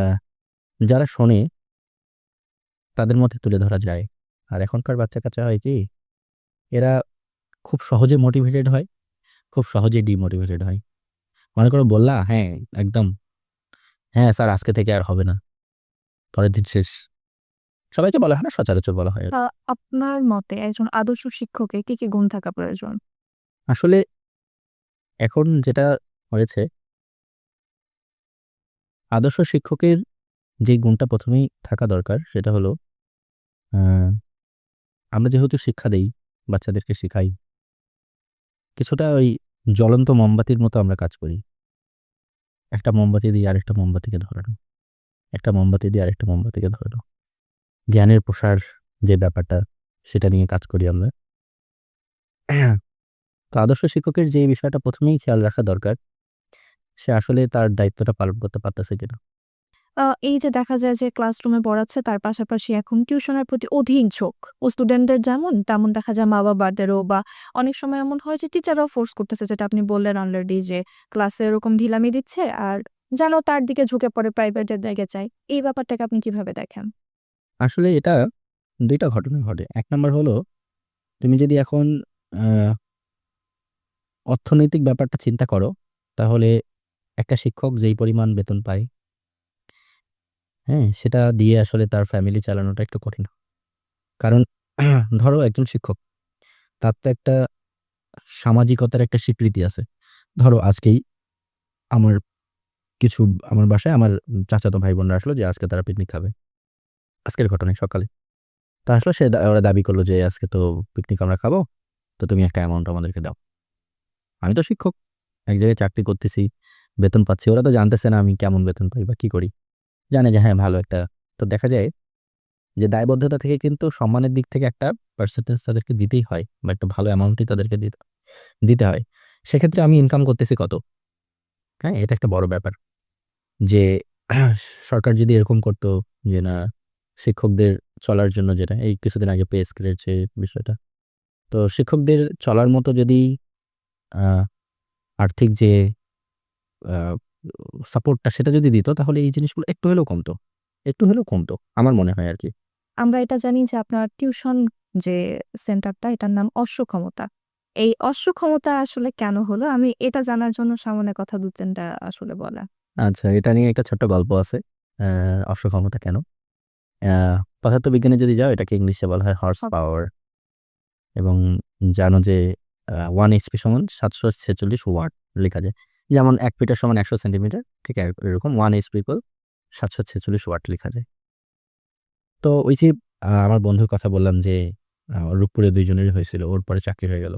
যারা শোনে তাদের মধ্যে তুলে ধরা যায়। আর এখনকার বাচ্চা-কাচ্চা হয় কি এরা খুব সহজে মোটিভেটেড হয়, খুব সহজেই ডিমোটিভেটেড হয়। মনে করো বললা, হ্যাঁ, একদম, হ্যাঁ, স্যার আজকে থেকে আর হবে না। পরের দিন শেষ। সবাইকে বলা হয় না, সচরাচর বলা হয় আ আরকি। আপনার মতে একজন আদর্শ শিক্ষকের কি, কি গুণ থাকা প্রয়োজন? আসলে এখন যেটা হয়েছে, আদর্শ শিক্ষকের যে গুণটা ১ম এই থাকা দরকার সেটা হলো আ আমরা যেহেতু শিক্ষা দেই, বাচ্চাদেরকে শিখাই, কিছুটা ওই জ্বলন্ত মোমবাতির মতো আমরা কাজ করি। একটা মোমবাতি দিয়ে আরেকটা মোমবাতিকে ধরানো। একটা মোমবাতি দিয়ে আরেকটা মোমবাতিকে ধরানো। জ্ঞানের প্রসার যে ব্যাপারটা, সেটা নিয়ে কাজ করি আমরা। তো আদর্শ শিক্ষকের যে বিষয়টা ১ম এই খেয়াল রাখা দরকার, সে আসলে তার দায়িত্বটা পালন করতে পারতেছে কিনা। এই যে দেখা যায় যে ক্লাসরুমে পড়াচ্ছে তার পাশাপাশি এখন টিউশনের প্রতি অধিক ঝোঁক। ও স্টুডেন্টদের যেমন তেমন দেখা যায় মা-বাবাদেরও বা অনেক সময় এমন হয় যে টিচাররাও ফোর্স করতেছে যেটা আপনি বললেন অলরেডি যে ক্লাসে এরকম ঢিলামি দিচ্ছে আর যেন তার দিকে ঝুঁকে পড়ে প্রাইভেটের দিকে যায়। এই ব্যাপারটাকে আপনি কিভাবে দেখেন? আসলে এটা ২ টা ঘটনা ঘটে। ১ নাম্বার হলো তুমি যদি এখন আ অর্থনৈতিক ব্যাপারটা চিন্তা করো, তাহলে একটা শিক্ষক যেই পরিমাণ বেতন পায়, হ্যাঁ? সেটা দিয়ে আসলে তার ফ্যামিলি চালানোটা একটু কঠিন। কারণ ধরো একজন শিক্ষক, তার তো একটা সামাজিকতার একটা স্বীকৃতি আছে। ধরো আজকেই আমার কিছু আমার বাসায় আমার চাচাতো ভাই-বোনরা আসলো যে আজকে তারা পিকনিক খাবে। আজকের ঘটনাই সকালে। তো আসলো সে ওরা দাবি করল যে, "আজকে তো পিকনিক আমরা খাবো। তো তুমি একটা অ্যামাউন্ট আমাদেরকে দাও।" আমি তো শিক্ষক। এক জায়গায় চাকরি করতেছি, বেতন পাচ্ছি। ওরা তো জানতেছে না আমি কেমন বেতন পাই বা কি করি। জানে যে হ্যাঁ, ভালো একটা তো দেখা যায় যে দায়বদ্ধতা থেকে কিন্তু সম্মানের দিক থেকে একটা পার্সেন্টেজ তাদেরকে দিতেই হয় বা একটা ভালো অ্যামাউন্টই তাদেরকে দিতে হয়। সেক্ষেত্রে আমি ইনকাম করতেছি কত? হ্যাঁ? এটা একটা বড় ব্যাপার। যে সরকার যদি এরকম করত যে না শিক্ষকদের চলার জন্য যেটা এই কিছুদিন আগে পে স্কেলের যে বিষয়টা। তো শিক্ষকদের চলার মতো যদি আ আর্থিক যে আ সাপোর্টটা সেটা যদি দিত তাহলে এই জিনিসগুলো একটু হলেও কমতো। একটু হলেও কমতো। আমার মনে হয় আরকি। আমরা এটা জানি যে আপনার টিউশন যে সেন্টারটা এটার নাম অশ্বক্ষমতা। এই অশ্বক্ষমতা আসলে কেন হলো? আমি এটা জানার জন্য সামনে কথা ২-৩ টা আসলে বলা। আচ্ছা এটা নিয়ে একটা ছোট্ট গল্প আছে। অশ্বক্ষমতা কেন? অ্যা পদার্থবিজ্ঞানে যদি যাও এটাকে ইংলিশে বলা হয় হর্স পাওয়ার এবং জানো যে 1 এইচপি সমান ৭৪৬ ওয়াট লেখা যায়। যেমন ১ মিটার সমান ১০০ সেন্টিমিটার ঠিক এরকম 1 এইচপি ইকুয়াল ৭৪৬ ওয়াট লেখা যায়। তো ওই যে আমার বন্ধুর কথা বললাম যে রূপপুরে ২ জনেরই হয়েছিল। ওর পরে চাকরি হয়ে গেল।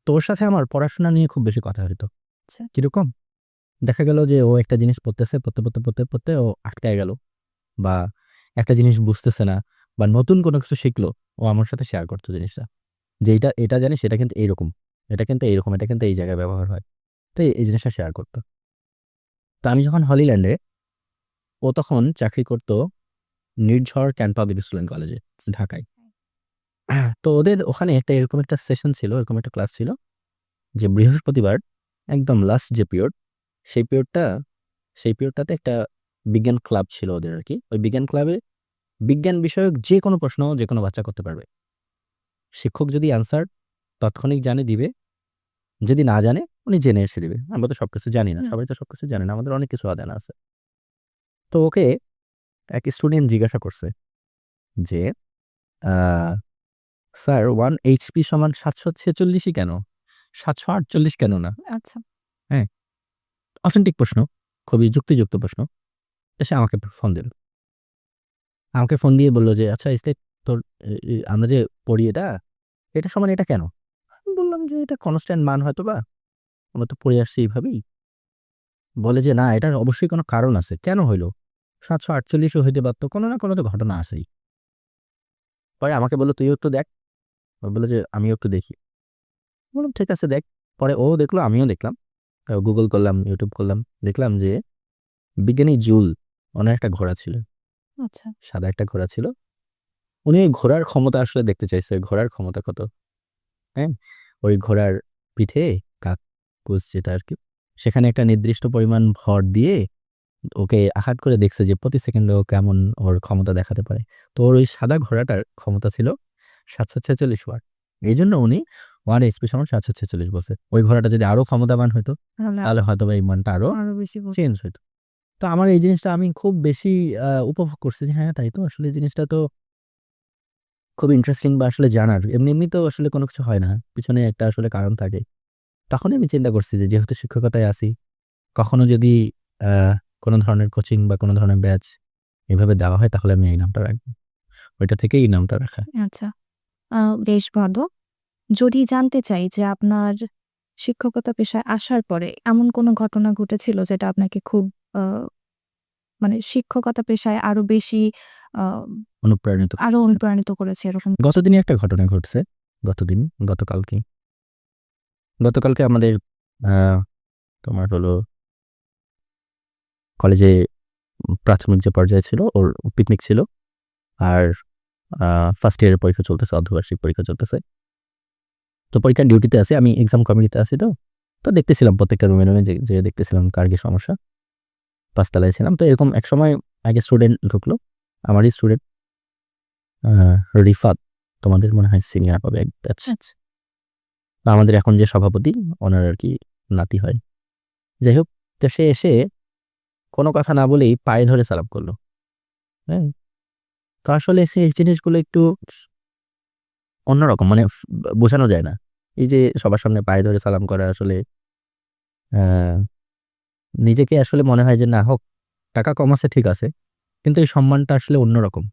তো ওর সাথে আমার পড়াশোনা নিয়ে খুব বেশি কথা হইতো। আচ্ছা। কিরকম? দেখা গেল যে ও একটা জিনিস পড়তেছে, পড়তে ও আটকায় গেল বা একটা জিনিস বুঝতেছে না বা নতুন কোনো কিছু শিখলো, ও আমার সাথে শেয়ার করত জিনিসটা। যে এটা জানিস এটা কিন্তু এইরকম। এটা কিন্তু এইরকম, এটা কিন্তু এই জায়গায় ব্যবহার হয়। তো এই জিনিসটা শেয়ার করত। তো আমি যখন হলিল্যান্ডে, ও তখন চাকরি করত নির্ঝর ক্যান্ট পাবলিক স্কুল অ্যান্ড কলেজে ঢাকায়। তো ওদের ওখানে একটা এরকম একটা সেশন ছিল, এরকম একটা ক্লাস ছিল যে বৃহস্পতিবার একদম লাস্ট যে পিরিয়ড, সেই পিরিয়ডটা সেই পিরিয়ডটাতে একটা বিজ্ঞান ক্লাব ছিল ওদের আরকি। ওই বিজ্ঞান ক্লাবে বিজ্ঞান বিষয়ক যেকোনো প্রশ্ন যেকোনো বাচ্চা করতে পারবে। শিক্ষক যদি অ্যান্সার তাৎক্ষণিক জানে দিবে, যদি না জানে উনি জেনে এসে দিবে। আমরা তো সবকিছু জানি না। হুম। সবাই তো সবকিছু জানে না। আমাদের অনেক কিছু অজানা আছে। তো ওকে এক স্টুডেন্ট জিজ্ঞাসা করছে যে, আ "স্যার 1 এইচপি সমান ৭৪৬ ই কেন? ৭৪৮ কেন না?" আচ্ছা। হ্যাঁ? অথেন্টিক প্রশ্ন, খুবই যুক্তিযুক্ত প্রশ্ন। সে আমাকে ফোন দিল। আমাকে ফোন দিয়ে বলল যে, "আচ্ছা ইসলাক তোর আমরা যে পড়ি এটা সমান এটা কেন?" আমি বললাম যে, "এটা কনস্ট্যান্ট মান হয়তোবা। আমরা তো পড়ে আসছি এইভাবেই।" বলে যে, "না এটার অবশ্যই কোনো কারণ আছে। কেন হইল? ৭৪৮ ও হইতে পারত। কোনো না কোনো তো ঘটনা আছেই।" পরে আমাকে বলল, "তুইও একটু দেখ।" ও বলল যে, "আমিও একটু দেখি।" বললাম, "ঠিক আছে দেখ।" পরে ও দেখলো, আমিও দেখলাম। গুগল করলাম, YouTube করলাম। দেখলাম যে বিজ্ঞানী জুল, ওনার একটা ঘোড়া ছিল। আচ্ছা। সাদা একটা ঘোড়া ছিল। উনি ওই ঘোড়ার ক্ষমতা আসলে দেখতে চাইছে। ঘোড়ার ক্ষমতা কত? হ্যাঁ? ওই ঘোড়ার পিঠে কাকুস যেটা আরকি, সেখানে একটা নির্দিষ্ট পরিমাণ ভর দিয়ে ওকে আঘাত করে দেখছে যে প্রতি সেকেন্ডে ও কেমন ওর ক্ষমতা দেখাতে পারে। তো ওর ওই সাদা ঘোড়াটার ক্ষমতা ছিল ৭৪৬ ওয়াট। এইজন্য উনি 1 এইচপি সমান ৭৪৬ বলছে। ওই ঘোড়াটা যদি আরো ক্ষমতাবান হইতো, তাহলে তাহলে হয়তোবা এই মানটা আরো আরো বেশি চেঞ্জ হইতো। তো আমার এই জিনিসটা আমি খুব বেশি উপভোগ করছি যে হ্যাঁ, তাই তো আসলে এই জিনিসটা তো খুব ইন্টারেস্টিং বা আসলে জানার। এমনি তো আসলে কোনো কিছু হয় না। পিছনে একটা আসলে কারণ থাকে। তখনই আমি চিন্তা করছি যে যেহেতু শিক্ষকতায় আছি, কখনো যদি আ কোনো ধরনের কোচিং বা কোনো ধরনের ব্যাচ এভাবে দেওয়া হয় তাহলে আমি এই নামটা রাখবো। ওইটা থেকেই এই নামটা রাখা। আচ্ছা। আ বেশ ভালো। যদি জানতে চাই যে আপনার শিক্ষকতা পেশায় আসার পরে এমন কোনো ঘটনা ঘটেছিল যেটা আপনাকে খুব আ মানে শিক্ষকতা পেশায় আরো বেশি আ অনুপ্রাণিত। আরো অনুপ্রাণিত করেছে এরকম কিছু? গতদিনই একটা ঘটনা ঘটছে। গতদিন, গতকালকেই। গতকালকে আমাদের আ তোমার হলো কলেজে প্রাথমিক যে পর্যায়ে ছিল ওর পিকনিক ছিল, আর ফার্স্ট ইয়ারের পরীক্ষা চলতেছে, অর্ধবার্ষিক পরীক্ষা চলতেছে। তো পরীক্ষার ডিউটিতে আছি, আমি এক্সাম কমিটিতে আছি। তো দেখতেছিলাম প্রত্যেকটা রুমে রুমে যে দেখতেছিলাম কার কি সমস্যা। ৫ তলায় ছিলাম। তো এরকম এক সময় আগে স্টুডেন্ট ঢুকলো, আমারই স্টুডেন্ট রিফাত, তোমাদের মনে হয় সিনিয়র হবে এক ব্যাচ। আচ্ছা। আমাদের এখন যে সভাপতি ওনার আর কি নাতি হয়। যাই হোক, তো সে এসে কোনো কথা না বলেই পায়ে ধরে সালাম করলো। হ্যাঁ, তো আসলে এই জিনিসগুলো একটু অন্যরকম, মানে বোঝানো যায় না। এই যে সবার সামনে পায়ে ধরে সালাম করা আসলে নিজেকে আসলে মনে হয় যে না হোক, টাকা কম আছে ঠিক আছে, কিন্তু এই সম্মানটা আসলে অন্যরকম।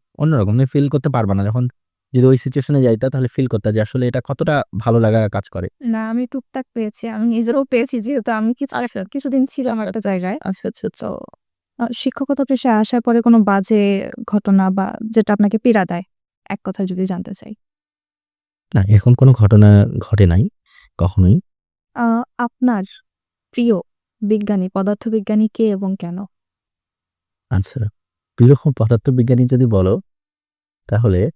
তুমি ফিল করতে পারবা না যখন যদি ওই সিচুয়েশনে যাইতা, তাহলে ফিল করতে যে আসলে এটা কতটা ভালো লাগা কাজ করে। না, আমি টুকটাক পেয়েছি। আমি নিজেরও পেয়েছি, যেহেতু আমি কিছুদিন ছিলাম একটা জায়গায়। তো শিক্ষকতা পেশায় আসার পরে কোনো বাজে ঘটনা বা যেটা আপনাকে পীড়া দেয়, এক কথায় যদি জানতে চাই। না, এরকম কোনো ঘটনা ঘটে নাই কখনোই। আ আপনার প্রিয় বিজ্ঞানী, পদার্থবিজ্ঞানী কে এবং কেন? আচ্ছা, প্রিয় পদার্থবিজ্ঞানী যদি বলো, তাহলে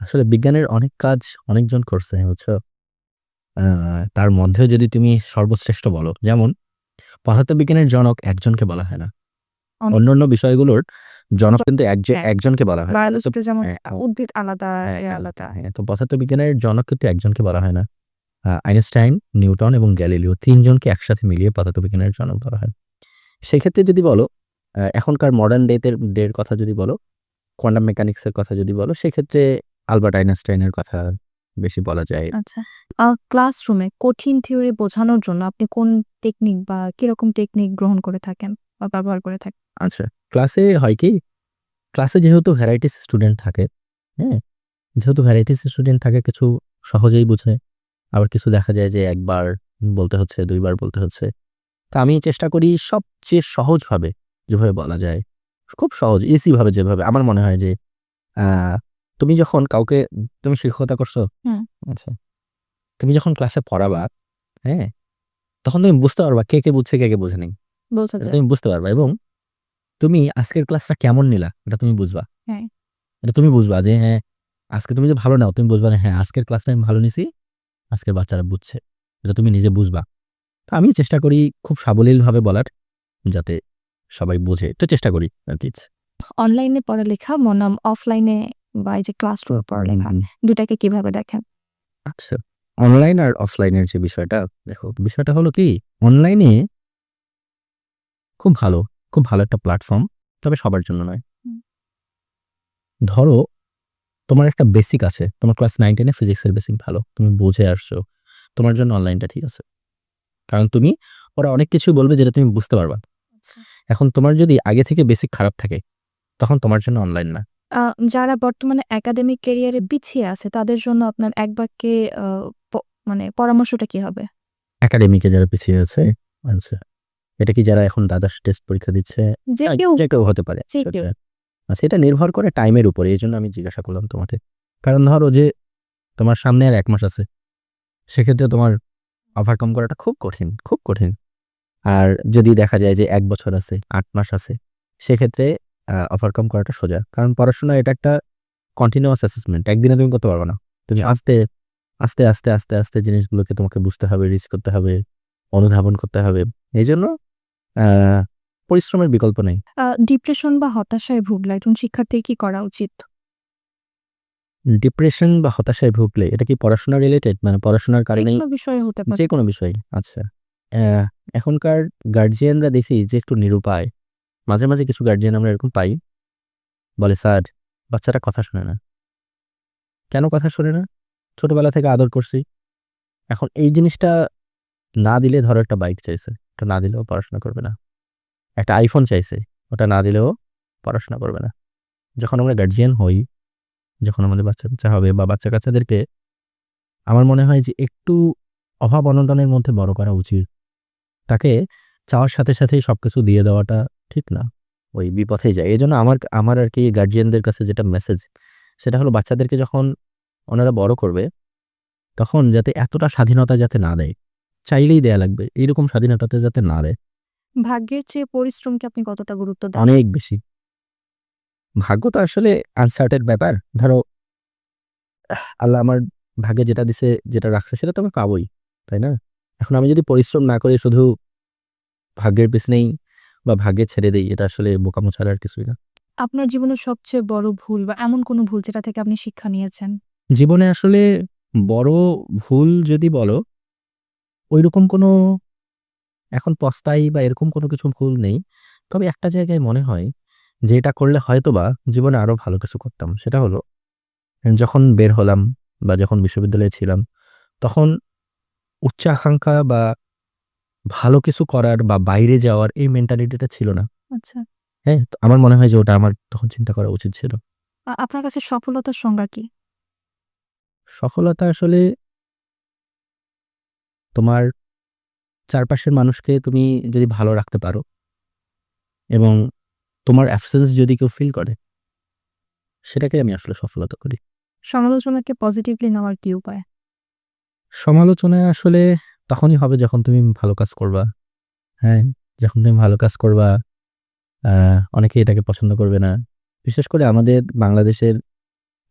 আসলে বিজ্ঞানের অনেক কাজ অনেকজন করছে, বুঝছো? তার মধ্যেও যদি তুমি সর্বশ্রেষ্ঠ বলো, যেমন পদার্থবিজ্ঞানের জনক একজনকে বলা হয় না। অন- অন্যান্য বিষয়গুলোর জনক কিন্তু হ্যাঁ। একজনকে বলা হয়। বায়োলজিতে যেমন হ্যাঁ, উদ্ভিদ আলাদা, এ আলাদা। হ্যাঁ, তো পদার্থবিজ্ঞানের জনক কিন্তু একজনকে বলা হয় না। আইনস্টাইন, নিউটন এবং গ্যালিলিও ৩ জনকে একসাথে মিলিয়ে পদার্থবিজ্ঞানের জনক বলা হয়। সেক্ষেত্রে যদি বলো, এখনকার মডার্ন ডের কথা যদি বলো, কোয়ান্টাম মেকানিক্সের কথা যদি বলো, সেক্ষেত্রে আলবার্ট আইনস্টাইনের কথা বেশি বলা যায়। আচ্ছা। ক্লাসরুমে কঠিন থিওরি বোঝানোর জন্য আপনি কোন টেকনিক বা কিরকম টেকনিক গ্রহণ করে থাকেন বা ব্যবহার করে থাকেন? আচ্ছা, ক্লাসে হয় কি, ক্লাসে যেহেতু ভ্যারাইটিস স্টুডেন্ট থাকে, হ্যাঁ? যেহেতু ভ্যারাইটিস স্টুডেন্ট থাকে, কিছু সহজেই বুঝে, আবার কিছু দেখা যায় যে একবার বলতে হচ্ছে, ২ বার বলতে হচ্ছে। তো আমি চেষ্টা করি সবচেয়ে সহজভাবে যেভাবে বলা যায়, খুব সহজ ইজি ভাবে, যেভাবে আমার মনে হয় যে আ তুমি যখন কাউকে, তুমি শিক্ষকতা করছো? হুম। আচ্ছা। তুমি যখন ক্লাসে পড়াবা, হ্যাঁ? তখন তুমি বুঝতে পারবা কে বুঝছে, কে বোঝে নাই। বোঝা এটা যায়। তুমি বুঝতে পারবা, এবং তুমি আজকের ক্লাসটা কেমন নিলা এটা তুমি বুঝবা। হ্যাঁ। এটা তুমি বুঝবা যে হ্যাঁ, আজকে তুমি যদি ভালো নাও, তুমি বুঝবা যে হ্যাঁ, আজকের ক্লাসটা আমি ভালো নিছি, আজকের বাচ্চারা বুঝছে। এটা তুমি নিজে বুঝবা। তো আমি চেষ্টা করি খুব সাবলীলভাবে বলার, যাতে সবাই বোঝে। একটু চেষ্টা করি আরকি। অনলাইনে পড়ালেখা বনাম অফলাইনে বা এই যে ক্লাসরুম পড়ালেখা, দুটাকে কিভাবে দেখেন? আচ্ছা, অনলাইন আর অফলাইনের যে বিষয়টা, দেখো বিষয়টা হলো কি, অনলাইনে খুব ভালো, খুব ভালো একটা প্ল্যাটফর্ম। তবে সবার জন্য নয়। হুম। ধরো তোমার একটা বেসিক আছে, তোমার ক্লাস 9-10 এ ফিজিক্সের বেসিক ভালো, তুমি বুঝে আসছো। তোমার জন্য অনলাইনটা ঠিক আছে। কারণ ওরা অনেক কিছুই বলবে যেটা তুমি বুঝতে পারবা। আচ্ছা। এখন তোমার যদি আগে থেকে বেসিক খারাপ থাকে, তখন তোমার জন্য অনলাইন না। আ যারা বর্তমানে একাডেমিক ক্যারিয়ারে পিছিয়ে আছে তাদের জন্য আপনার এক বাক্যে আ প মানে পরামর্শটা কি হবে? একাডেমিকে যারা পিছিয়ে আছে, আচ্ছা। এটা কি যারা এখন দ্বাদশ টেস্ট পরীক্ষা দিচ্ছে? যে কেউ, যে কেউ হতে পারে। যে কেউ। আচ্ছা, এটা নির্ভর করে টাইমের উপরে। এজন্য আমি জিজ্ঞাসা করলাম তোমাকে। কারণ ধরো যে তোমার সামনে আর ১ মাস আছে। সেক্ষেত্রে তোমার ওভারকাম করাটা খুব কঠিন, খুব কঠিন। আর যদি দেখা যায় যে ১ বছর আছে, ৮ মাস আছে, সেক্ষেত্রে ওভারকাম করাটা সোজা। কারণ পড়াশোনা এটা একটা কন্টিনিউয়াস অ্যাসেসমেন্ট। একদিনে তুমি করতে পারবা না। তুমি আস্তে আস্তে জিনিসগুলোকে তোমাকে বুঝতে হবে, রিচ করতে হবে, অনুধাবন করতে হবে। এইজন্য আ পরিশ্রমের বিকল্প নেই। ডিপ্রেশন বা হতাশায় ভুগলে একজন শিক্ষার্থীর কি করা উচিত? ডিপ্রেশন বা হতাশায় ভুগলে এটা কি পড়াশোনা রিলেটেড? মানে পড়াশোনার কারণেই যেকোনো বিষয়ে হতে পারে। যেকোনো বিষয়? আচ্ছা। এখনকার গার্ডিয়ানরা দেখি যে একটু নিরুপায়। মাঝে মাঝে কিছু গার্ডিয়ান আমরা এরকম পাই, বলে, "স্যার, বাচ্চারা কথা শোনে না।" কেন কথা শোনে না? ছোটবেলা থেকে আদর করছি। এখন এই জিনিসটা না দিলে, ধরো একটা বাইক চাইছে, ওটা না দিলেও পড়াশোনা করবে না। একটা আইফোন চাইছে, ওটা না দিলেও পড়াশোনা করবে না। যখন আমরা গার্ডিয়ান হই, যখন আমাদের বাচ্চা-কাচ্চা হবে বা বাচ্চা-কাচ্চাদেরকে, আমার মনে হয় যে একটু অভাব-অনটনের মধ্যে বড় করা উচিত। তাকে চাওয়ার সাথেই সবকিছু দিয়ে দেওয়াটা ঠিক না। ওই বিপথেই যায়। এজন্য আমার আরকি গার্ডিয়ানদের কাছে যেটা মেসেজ, সেটা হলো বাচ্চাদেরকে যখন ওনারা বড় করবে, তখন যাতে এতটা স্বাধীনতা যাতে না দেয়। চাইলেই দেয়া লাগবে। এইরকম স্বাধীনতাতে যাতে না দেয়। ভাগ্যের চেয়ে পরিশ্রমকে আপনি কতটা গুরুত্ব দেন? অনেক বেশি। ভাগ্য তো আসলে আনসার্টেন ব্যাপার। ধরো আল্লাহ আমার ভাগ্যে যেটা দিছে, যেটা রাখছে সেটা তো আমি পাবোই, তাই না? এখন আমি যদি পরিশ্রম না করে শুধু ভাগ্যের পেছনেই বা ভাগ্যে ছেড়ে দেই, এটা আসলে বোকামো ছাড়া আর কিছুই না। আপনার জীবনের সবচেয়ে বড় ভুল বা এমন কোনো ভুল যেটা থেকে আপনি শিক্ষা নিয়েছেন? জীবনে আসলে বড় ভুল যদি বলো, ঐরকম কোনো এখন পস্তাই বা এরকম কোনো কিছু ভুল নেই। তবে একটা জায়গায় মনে হয় যে এটা করলে হয়তোবা জীবনে আরো ভালো কিছু করতাম। সেটা হলো যখন বের হলাম বা যখন বিশ্ববিদ্যালয়ে ছিলাম, তখন উচ্চ আকাঙ্ক্ষা বা ভালো কিছু করার বা বাইরে যাওয়ার এই মেন্টালিটিটা ছিল না। আচ্ছা। হ্যাঁ? তো আমার মনে হয় যে ওটা আমার তখন চিন্তা করা উচিত ছিল। আপনার কাছে সফলতার সংজ্ঞা কি? সফলতা আসলে তোমার চারপাশের মানুষকে তুমি যদি ভালো রাখতে পারো এবং তোমার অ্যাবসেন্স যদি কেউ ফিল করে, সেটাকে আমি আসলে সফলতা করি। সমালোচনাকে পজিটিভলি নেওয়ার কি উপায়? সমালোচনায় আসলে তখনই হবে যখন তুমি ভালো কাজ করবা। হ্যাঁ? যখন তুমি ভালো কাজ করবা, আ অনেকে এটাকে পছন্দ করবে না। বিশেষ করে আমাদের বাংলাদেশের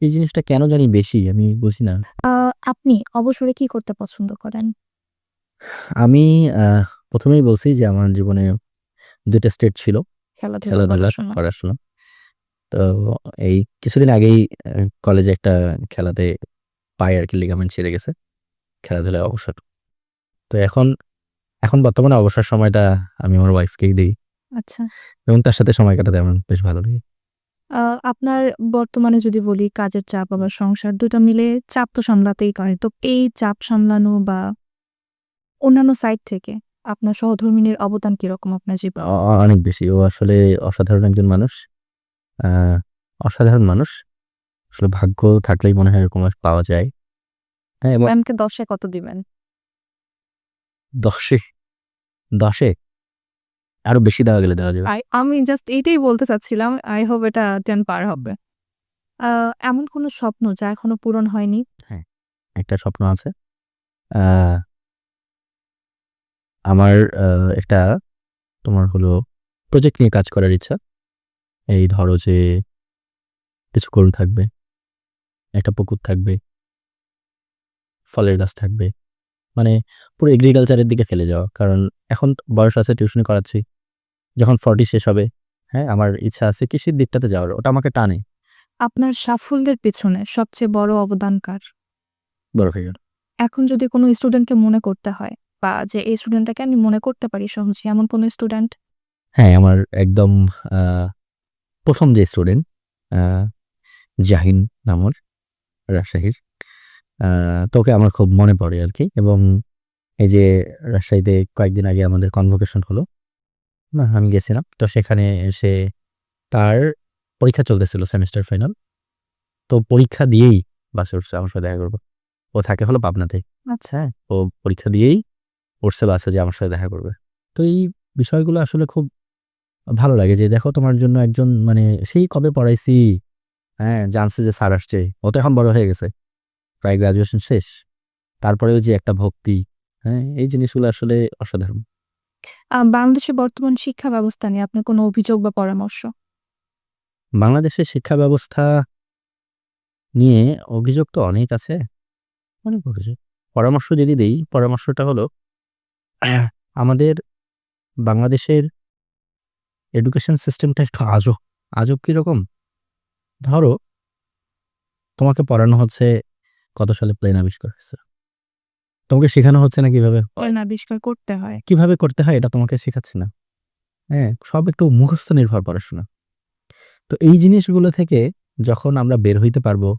এই জিনিসটা কেন জানি বেশি, আমি বুঝি না। আ আপনি অবসরে কি করতে পছন্দ করেন? আমি আ ১ম এই বলছি যে আমার জীবনে ২ টা স্টেট ছিল। খেলাধুলা, খেলাধুলা, পড়াশোনা। পড়াশোনা। তো এই কিছুদিন আগেই কলেজে একটা খেলাতে পায়ে আরকি লিগামেন্ট ছিঁড়ে গেছে। খেলাধুলায় অবসর। তো এখন বর্তমানে অবসর সময়টা আমি আমার ওয়াইফকেই দেই আচ্ছা। এবং তার সাথে সময় কাটাতে আমার বেশ ভালো লাগে। আ আপনার বর্তমানে যদি বলি কাজের চাপ আবার সংসার ২ টা মিলে চাপ তো সামলাতেই হয়। তো এই চাপ সামলানো বা অন্যান্য সাইড থেকে আপনার সহধর্মিণীর অবদান কিরকম আপনার জীবনে? অনেক বেশি। ও আসলে অসাধারণ একজন মানুষ। আ অসাধারণ মানুষ। আসলে ভাগ্য থাকলেই মনে হয় এরকম পাওয়া যায়। হ্যাঁ, এবং ম্যামকে ১০ এ কত দিবেন? ১০ এ ১০ এ আরো বেশি দেওয়া গেলে দেওয়া যাবে। আমি জাস্ট এইটাই বলতে চাচ্ছিলাম। আই হোপ এটা 10 পার হবে। আ এমন কোন স্বপ্ন যা এখনো পূরণ হয়নি? হ্যাঁ, একটা স্বপ্ন আছে। আ আমার একটা তোমার হলো প্রজেক্ট নিয়ে কাজ করার ইচ্ছা। এই ধরো যে কিছু গরু থাকবে, একটা পুকুর থাকবে, ফলের গাছ থাকবে। মানে পুরো এগ্রিকালচার এর দিকে ফেলে যাওয়া। কারণ এখন বয়স আছে, টিউশনি করাচ্ছি। যখন 40 শেষ হবে, হ্যাঁ? আমার ইচ্ছা আছে কৃষির দিকটাতে যাওয়ার। ওটা আমাকে টানে। আপনার সাফল্যের পেছনে সবচেয়ে বড় অবদান কার? বড় হয়ে গেল। এখন যদি কোনো স্টুডেন্টকে মনে করতে হয় বা যে এই স্টুডেন্টটাকে আমি মনে করতে পারি সহজে এমন কোনো স্টুডেন্ট? হ্যাঁ, আমার একদম আ ১ম যে স্টুডেন্ট আ জাহিন নাম ওর, রাজশাহীর। আ তো ওকে আমার খুব মনে পড়ে আরকি এবং এই যে রাজশাহীতে কয়েকদিন আগে আমাদের কনভোকেশন হলো। না, আমি গেছিলাম। তো সেখানে এসে তার পরীক্ষা চলতেছিল সেমেস্টার ফাইনাল। তো পরীক্ষা দিয়েই বাসে উঠছে আমার সাথে দেখা করব। ও থাকে হলো পাবনাতে। আচ্ছা। হ্যাঁ? ও পরীক্ষা দিয়েই উঠছে বাসে যে আমার সাথে দেখা করবে। তো এই বিষয়গুলো আসলে খুব ভালো লাগে যে দেখো তোমার জন্য একজন মানে সেই কবে পড়াইছি, হ্যাঁ? জানছে যে স্যার আসছে। ও তো এখন বড় হয়ে গেছে। প্রায় গ্র্যাজুয়েশন শেষ। তারপরেও যে একটা ভক্তি, হ্যাঁ? এই জিনিসগুলো আসলে অসাধারণ। বাংলাদেশের বর্তমান শিক্ষা ব্যবস্থা নিয়ে আপনার কোনো অভিযোগ বা পরামর্শ? বাংলাদেশের শিক্ষা ব্যবস্থা নিয়ে অভিযোগ তো অনেক আছে। অনেক অভিযোগ। পরামর্শ যদি দেই, পরামর্শটা হলো আমাদের বাংলাদেশের এডুকেশন সিস্টেমটা একটু আজব। আজব কিরকম? ধরো তোমাকে পড়ানো হচ্ছে কত সালে প্লেন আবিষ্কার হয়েছে। তোমাকে শেখানো হচ্ছে না কিভাবে হয়। না আবিষ্কার করতে হয়। কিভাবে করতে হয় এটা তোমাকে শেখাচ্ছে না। হ্যাঁ? সব একটু মুখস্থ নির্ভর পড়াশোনা। তো এই জিনিসগুলো থেকে যখন আমরা বের হইতে পারবো,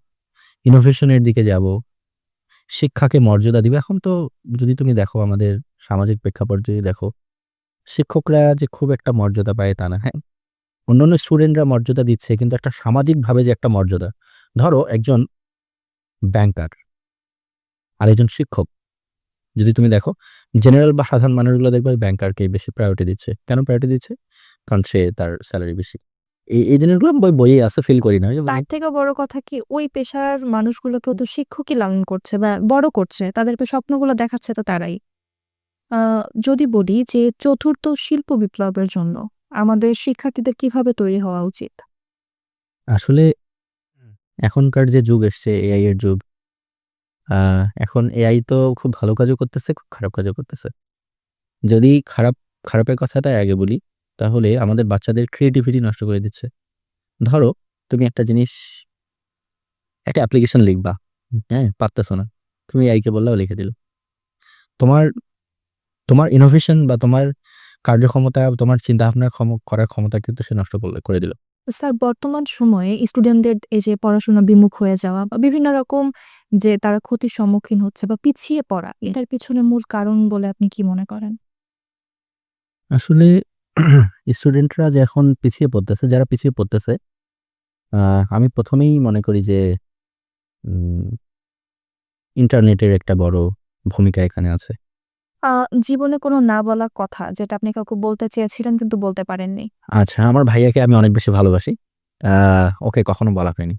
ইনোভেশন এর দিকে যাবো, শিক্ষাকে মর্যাদা দিব। এখন তো যদি তুমি দেখো আমাদের সামাজিক প্রেক্ষাপট যদি দেখো, শিক্ষকরা যে খুব একটা মর্যাদা পায় তা না। হ্যাঁ? অন্যান্য স্টুডেন্টরা মর্যাদা দিচ্ছে কিন্তু একটা সামাজিকভাবে যে একটা মর্যাদা। ধরো একজন ব্যাংকার আর একজন শিক্ষক। যদি তুমি দেখো জেনারেল বা সাধারণ মানুষগুলো দেখবে ব্যাংকারকেই বেশি প্রায়োরিটি দিচ্ছে। কেন প্রায়োরিটি দিচ্ছে? কারণ সে তার সেলারি বেশি। এই জিনিসগুলো বইয়ে আছে, ফিল করি না। ওই যে তার থেকেও বড় কথা কি ওই পেশার মানুষগুলোকেও তো শিক্ষকই লালন করছে বা বড় করছে। তাদেরকে স্বপ্নগুলো দেখাচ্ছে তো তারাই। আ যদি বলি যে ৪র্থ শিল্প বিপ্লবের জন্য আমাদের শিক্ষার্থীদের কিভাবে তৈরি হওয়া উচিত? আসলে এখনকার যে যুগ এসছে এআই এর যুগ, এখন এআই তো খুব ভালো কাজও করতেছে, খুব খারাপ কাজও করতেছে। যদি খারাপের কথাটা আগে বলি, তাহলে আমাদের বাচ্চাদের ক্রিয়েটিভিটি নষ্ট করে দিচ্ছে। ধরো তুমি একটা অ্যাপ্লিকেশন লিখবা, হ্যাঁ? পারতেছো না। তুমি এআইকে বললাও লিখে দিল। তোমার তোমার ইনোভেশন বা তোমার কার্যক্ষমতা, তোমার চিন্তাভাবনা করার ক্ষমতা কিন্তু সে নষ্ট করে দিল। স্যার, বর্তমান সময়ে স্টুডেন্টদের এই যে পড়াশোনা বিমুখ হয়ে যাওয়া বা বিভিন্ন রকম যে তারা ক্ষতির সম্মুখীন হচ্ছে বা পিছিয়ে পড়া, এটার পিছনে মূল কারণ বলে আপনি কি মনে করেন? আসলে স্টুডেন্টরা যে এখন পিছিয়ে পড়তেছে, যারা পিছিয়ে পড়তেছে, আমি ১ম এই মনে করি যে উম ইন্টারনেটের একটা বড় ভূমিকা এখানে আছে। আ জীবনে কোনো না বলা কথা যেটা আপনি কাউকে বলতে চেয়েছিলেন কিন্তু বলতে পারেননি। আচ্ছা, আমার ভাইয়াকে আমি অনেক বেশি ভালোবাসি। আ ওকে কখনো বলা হয়নি।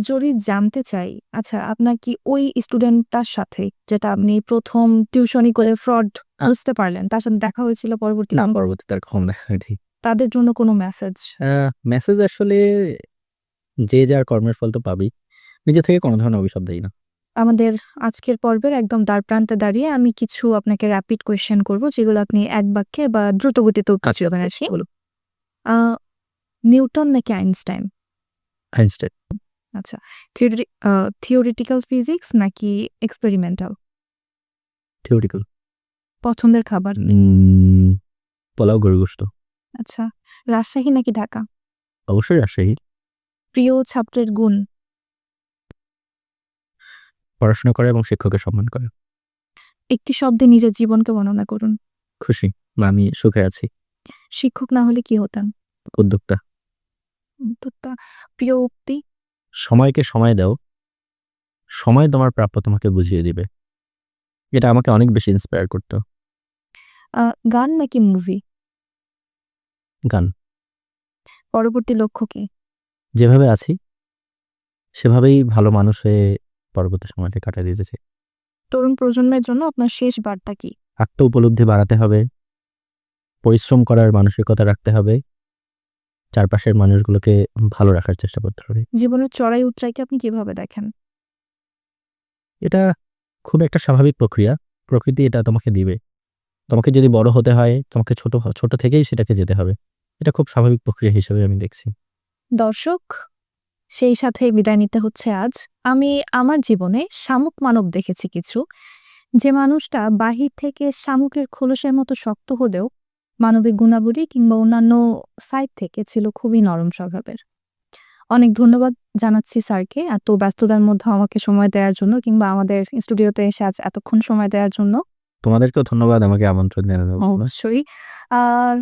যদি জানতে চাই, আচ্ছা আপনার কি ওই স্টুডেন্টটার সাথে যেটা আপনি ১ম টিউশনি করে ফ্রড বুঝতে পারলেন, তার সাথে দেখা হয়েছিল পরবর্তীতে? না, পরবর্তীতে আর কখনো দেখা হয়নি। তাদের জন্য কোনো মেসেজ? আ মেসেজ আসলে যে যার কর্মের ফল তো পাবেই। নিজে থেকে কোনো ধরনের অভিশাপ দেই না। আমাদের আজকের পর্বের একদম দ্বারপ্রান্তে দাঁড়িয়ে আমি কিছু আপনাকে র‍্যাপিড কোয়েশ্চেন করব, যেগুলো আপনি এক বাক্যে বা দ্রুত গতিতে উত্তর আচ্ছা, দিবেন আরকি। বলুন। আ নিউটন নাকি আইনস্টাইন? আইনস্টাইন। আচ্ছা। থিওরি থিওরিটিক্যাল ফিজিক্স নাকি এক্সপেরিমেন্টাল? থিওরিটিক্যাল। পছন্দের খাবার? পোলাও, গরুর গোশত। আচ্ছা। রাজশাহী নাকি ঢাকা? অবশ্যই রাজশাহী। প্রিয় ছাত্রের গুণ? পড়াশোনা করে এবং শিক্ষকের সম্মান করে। একটি শব্দে নিজের জীবনকে বর্ণনা করুন। খুশি বা আমি সুখে আছি। শিক্ষক না হলে কি হতেন? উদ্যোক্তা। উদ্যোক্তা। প্রিয় উক্তি? সময়কে সময় দাও, সময় তোমার প্রাপ্য তোমাকে বুঝিয়ে দিবে। এটা আমাকে অনেক বেশি ইন্সপায়ার করতো। আ গান নাকি মুভি? গান। পরবর্তী লক্ষ্য কি? যেভাবে আছি সেভাবেই ভালো মানুষ হয়ে পরবর্তী সময়টা কাটায় দিতে চাই। তরুণ প্রজন্মের জন্য আপনার শেষ বার্তা কি? আত্ম উপলব্ধি বাড়াতে হবে, পরিশ্রম করার মানসিকতা রাখতে হবে, চারপাশের মানুষগুলোকে ভালো রাখার চেষ্টা করতে হবে। জীবনের চড়াই উতরাইকে আপনি কিভাবে দেখেন? এটা খুব একটা স্বাভাবিক প্রক্রিয়া। প্রকৃতি এটা তোমাকে দিবে। তোমাকে যদি বড় হতে হয়, তোমাকে ছোট থেকেই সেটাকে যেতে হবে। এটা খুব স্বাভাবিক প্রক্রিয়া হিসেবে আমি দেখছি। দর্শক, সেই সাথে বিদায় নিতে হচ্ছে আজ। আমি আমার জীবনে শামুক মানব দেখেছি কিছু, যে মানুষটা বাহির থেকে শামুকের খোলসের মতো শক্ত হলেও মানবিক গুণাবলী কিংবা অন্যান্য সাইড থেকে ছিল খুবই নরম স্বভাবের। অনেক ধন্যবাদ জানাচ্ছি স্যারকে এত ব্যস্ততার মধ্যে আমাকে সময় দেওয়ার জন্য, কিংবা আমাদের স্টুডিওতে এসে আজ এতক্ষণ সময় দেওয়ার জন্য। তোমাদেরকেও ধন্যবাদ আমাকে আমন্ত্রণ জানানোর জন্য। অবশ্যই। আর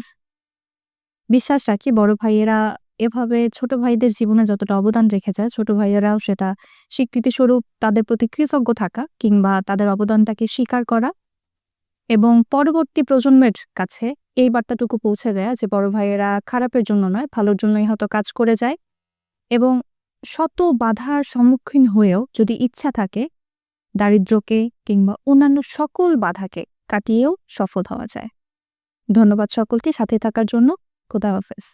বিশ্বাস রাখি বড় ভাইয়েরা এভাবে ছোট ভাইদের জীবনে যতটা অবদান রেখে যায়, ছোট ভাইয়েরাও সেটা স্বীকৃতিস্বরূপ তাদের প্রতি কৃতজ্ঞ থাকা কিংবা তাদের অবদানটাকে স্বীকার করা এবং পরবর্তী প্রজন্মের কাছে এই বার্তাটুকু পৌঁছে দেয়া যে বড় ভাইয়েরা খারাপের জন্য নয়, ভালোর জন্যই হয়তো কাজ করে যায় এবং শত বাধার সম্মুখীন হয়েও যদি ইচ্ছা থাকে, দারিদ্র্যকে কিংবা অন্যান্য সকল বাধাকে কাটিয়েও সফল হওয়া যায়। ধন্যবাদ সকলকে সাথে থাকার জন্য। খোদা হাফেজ।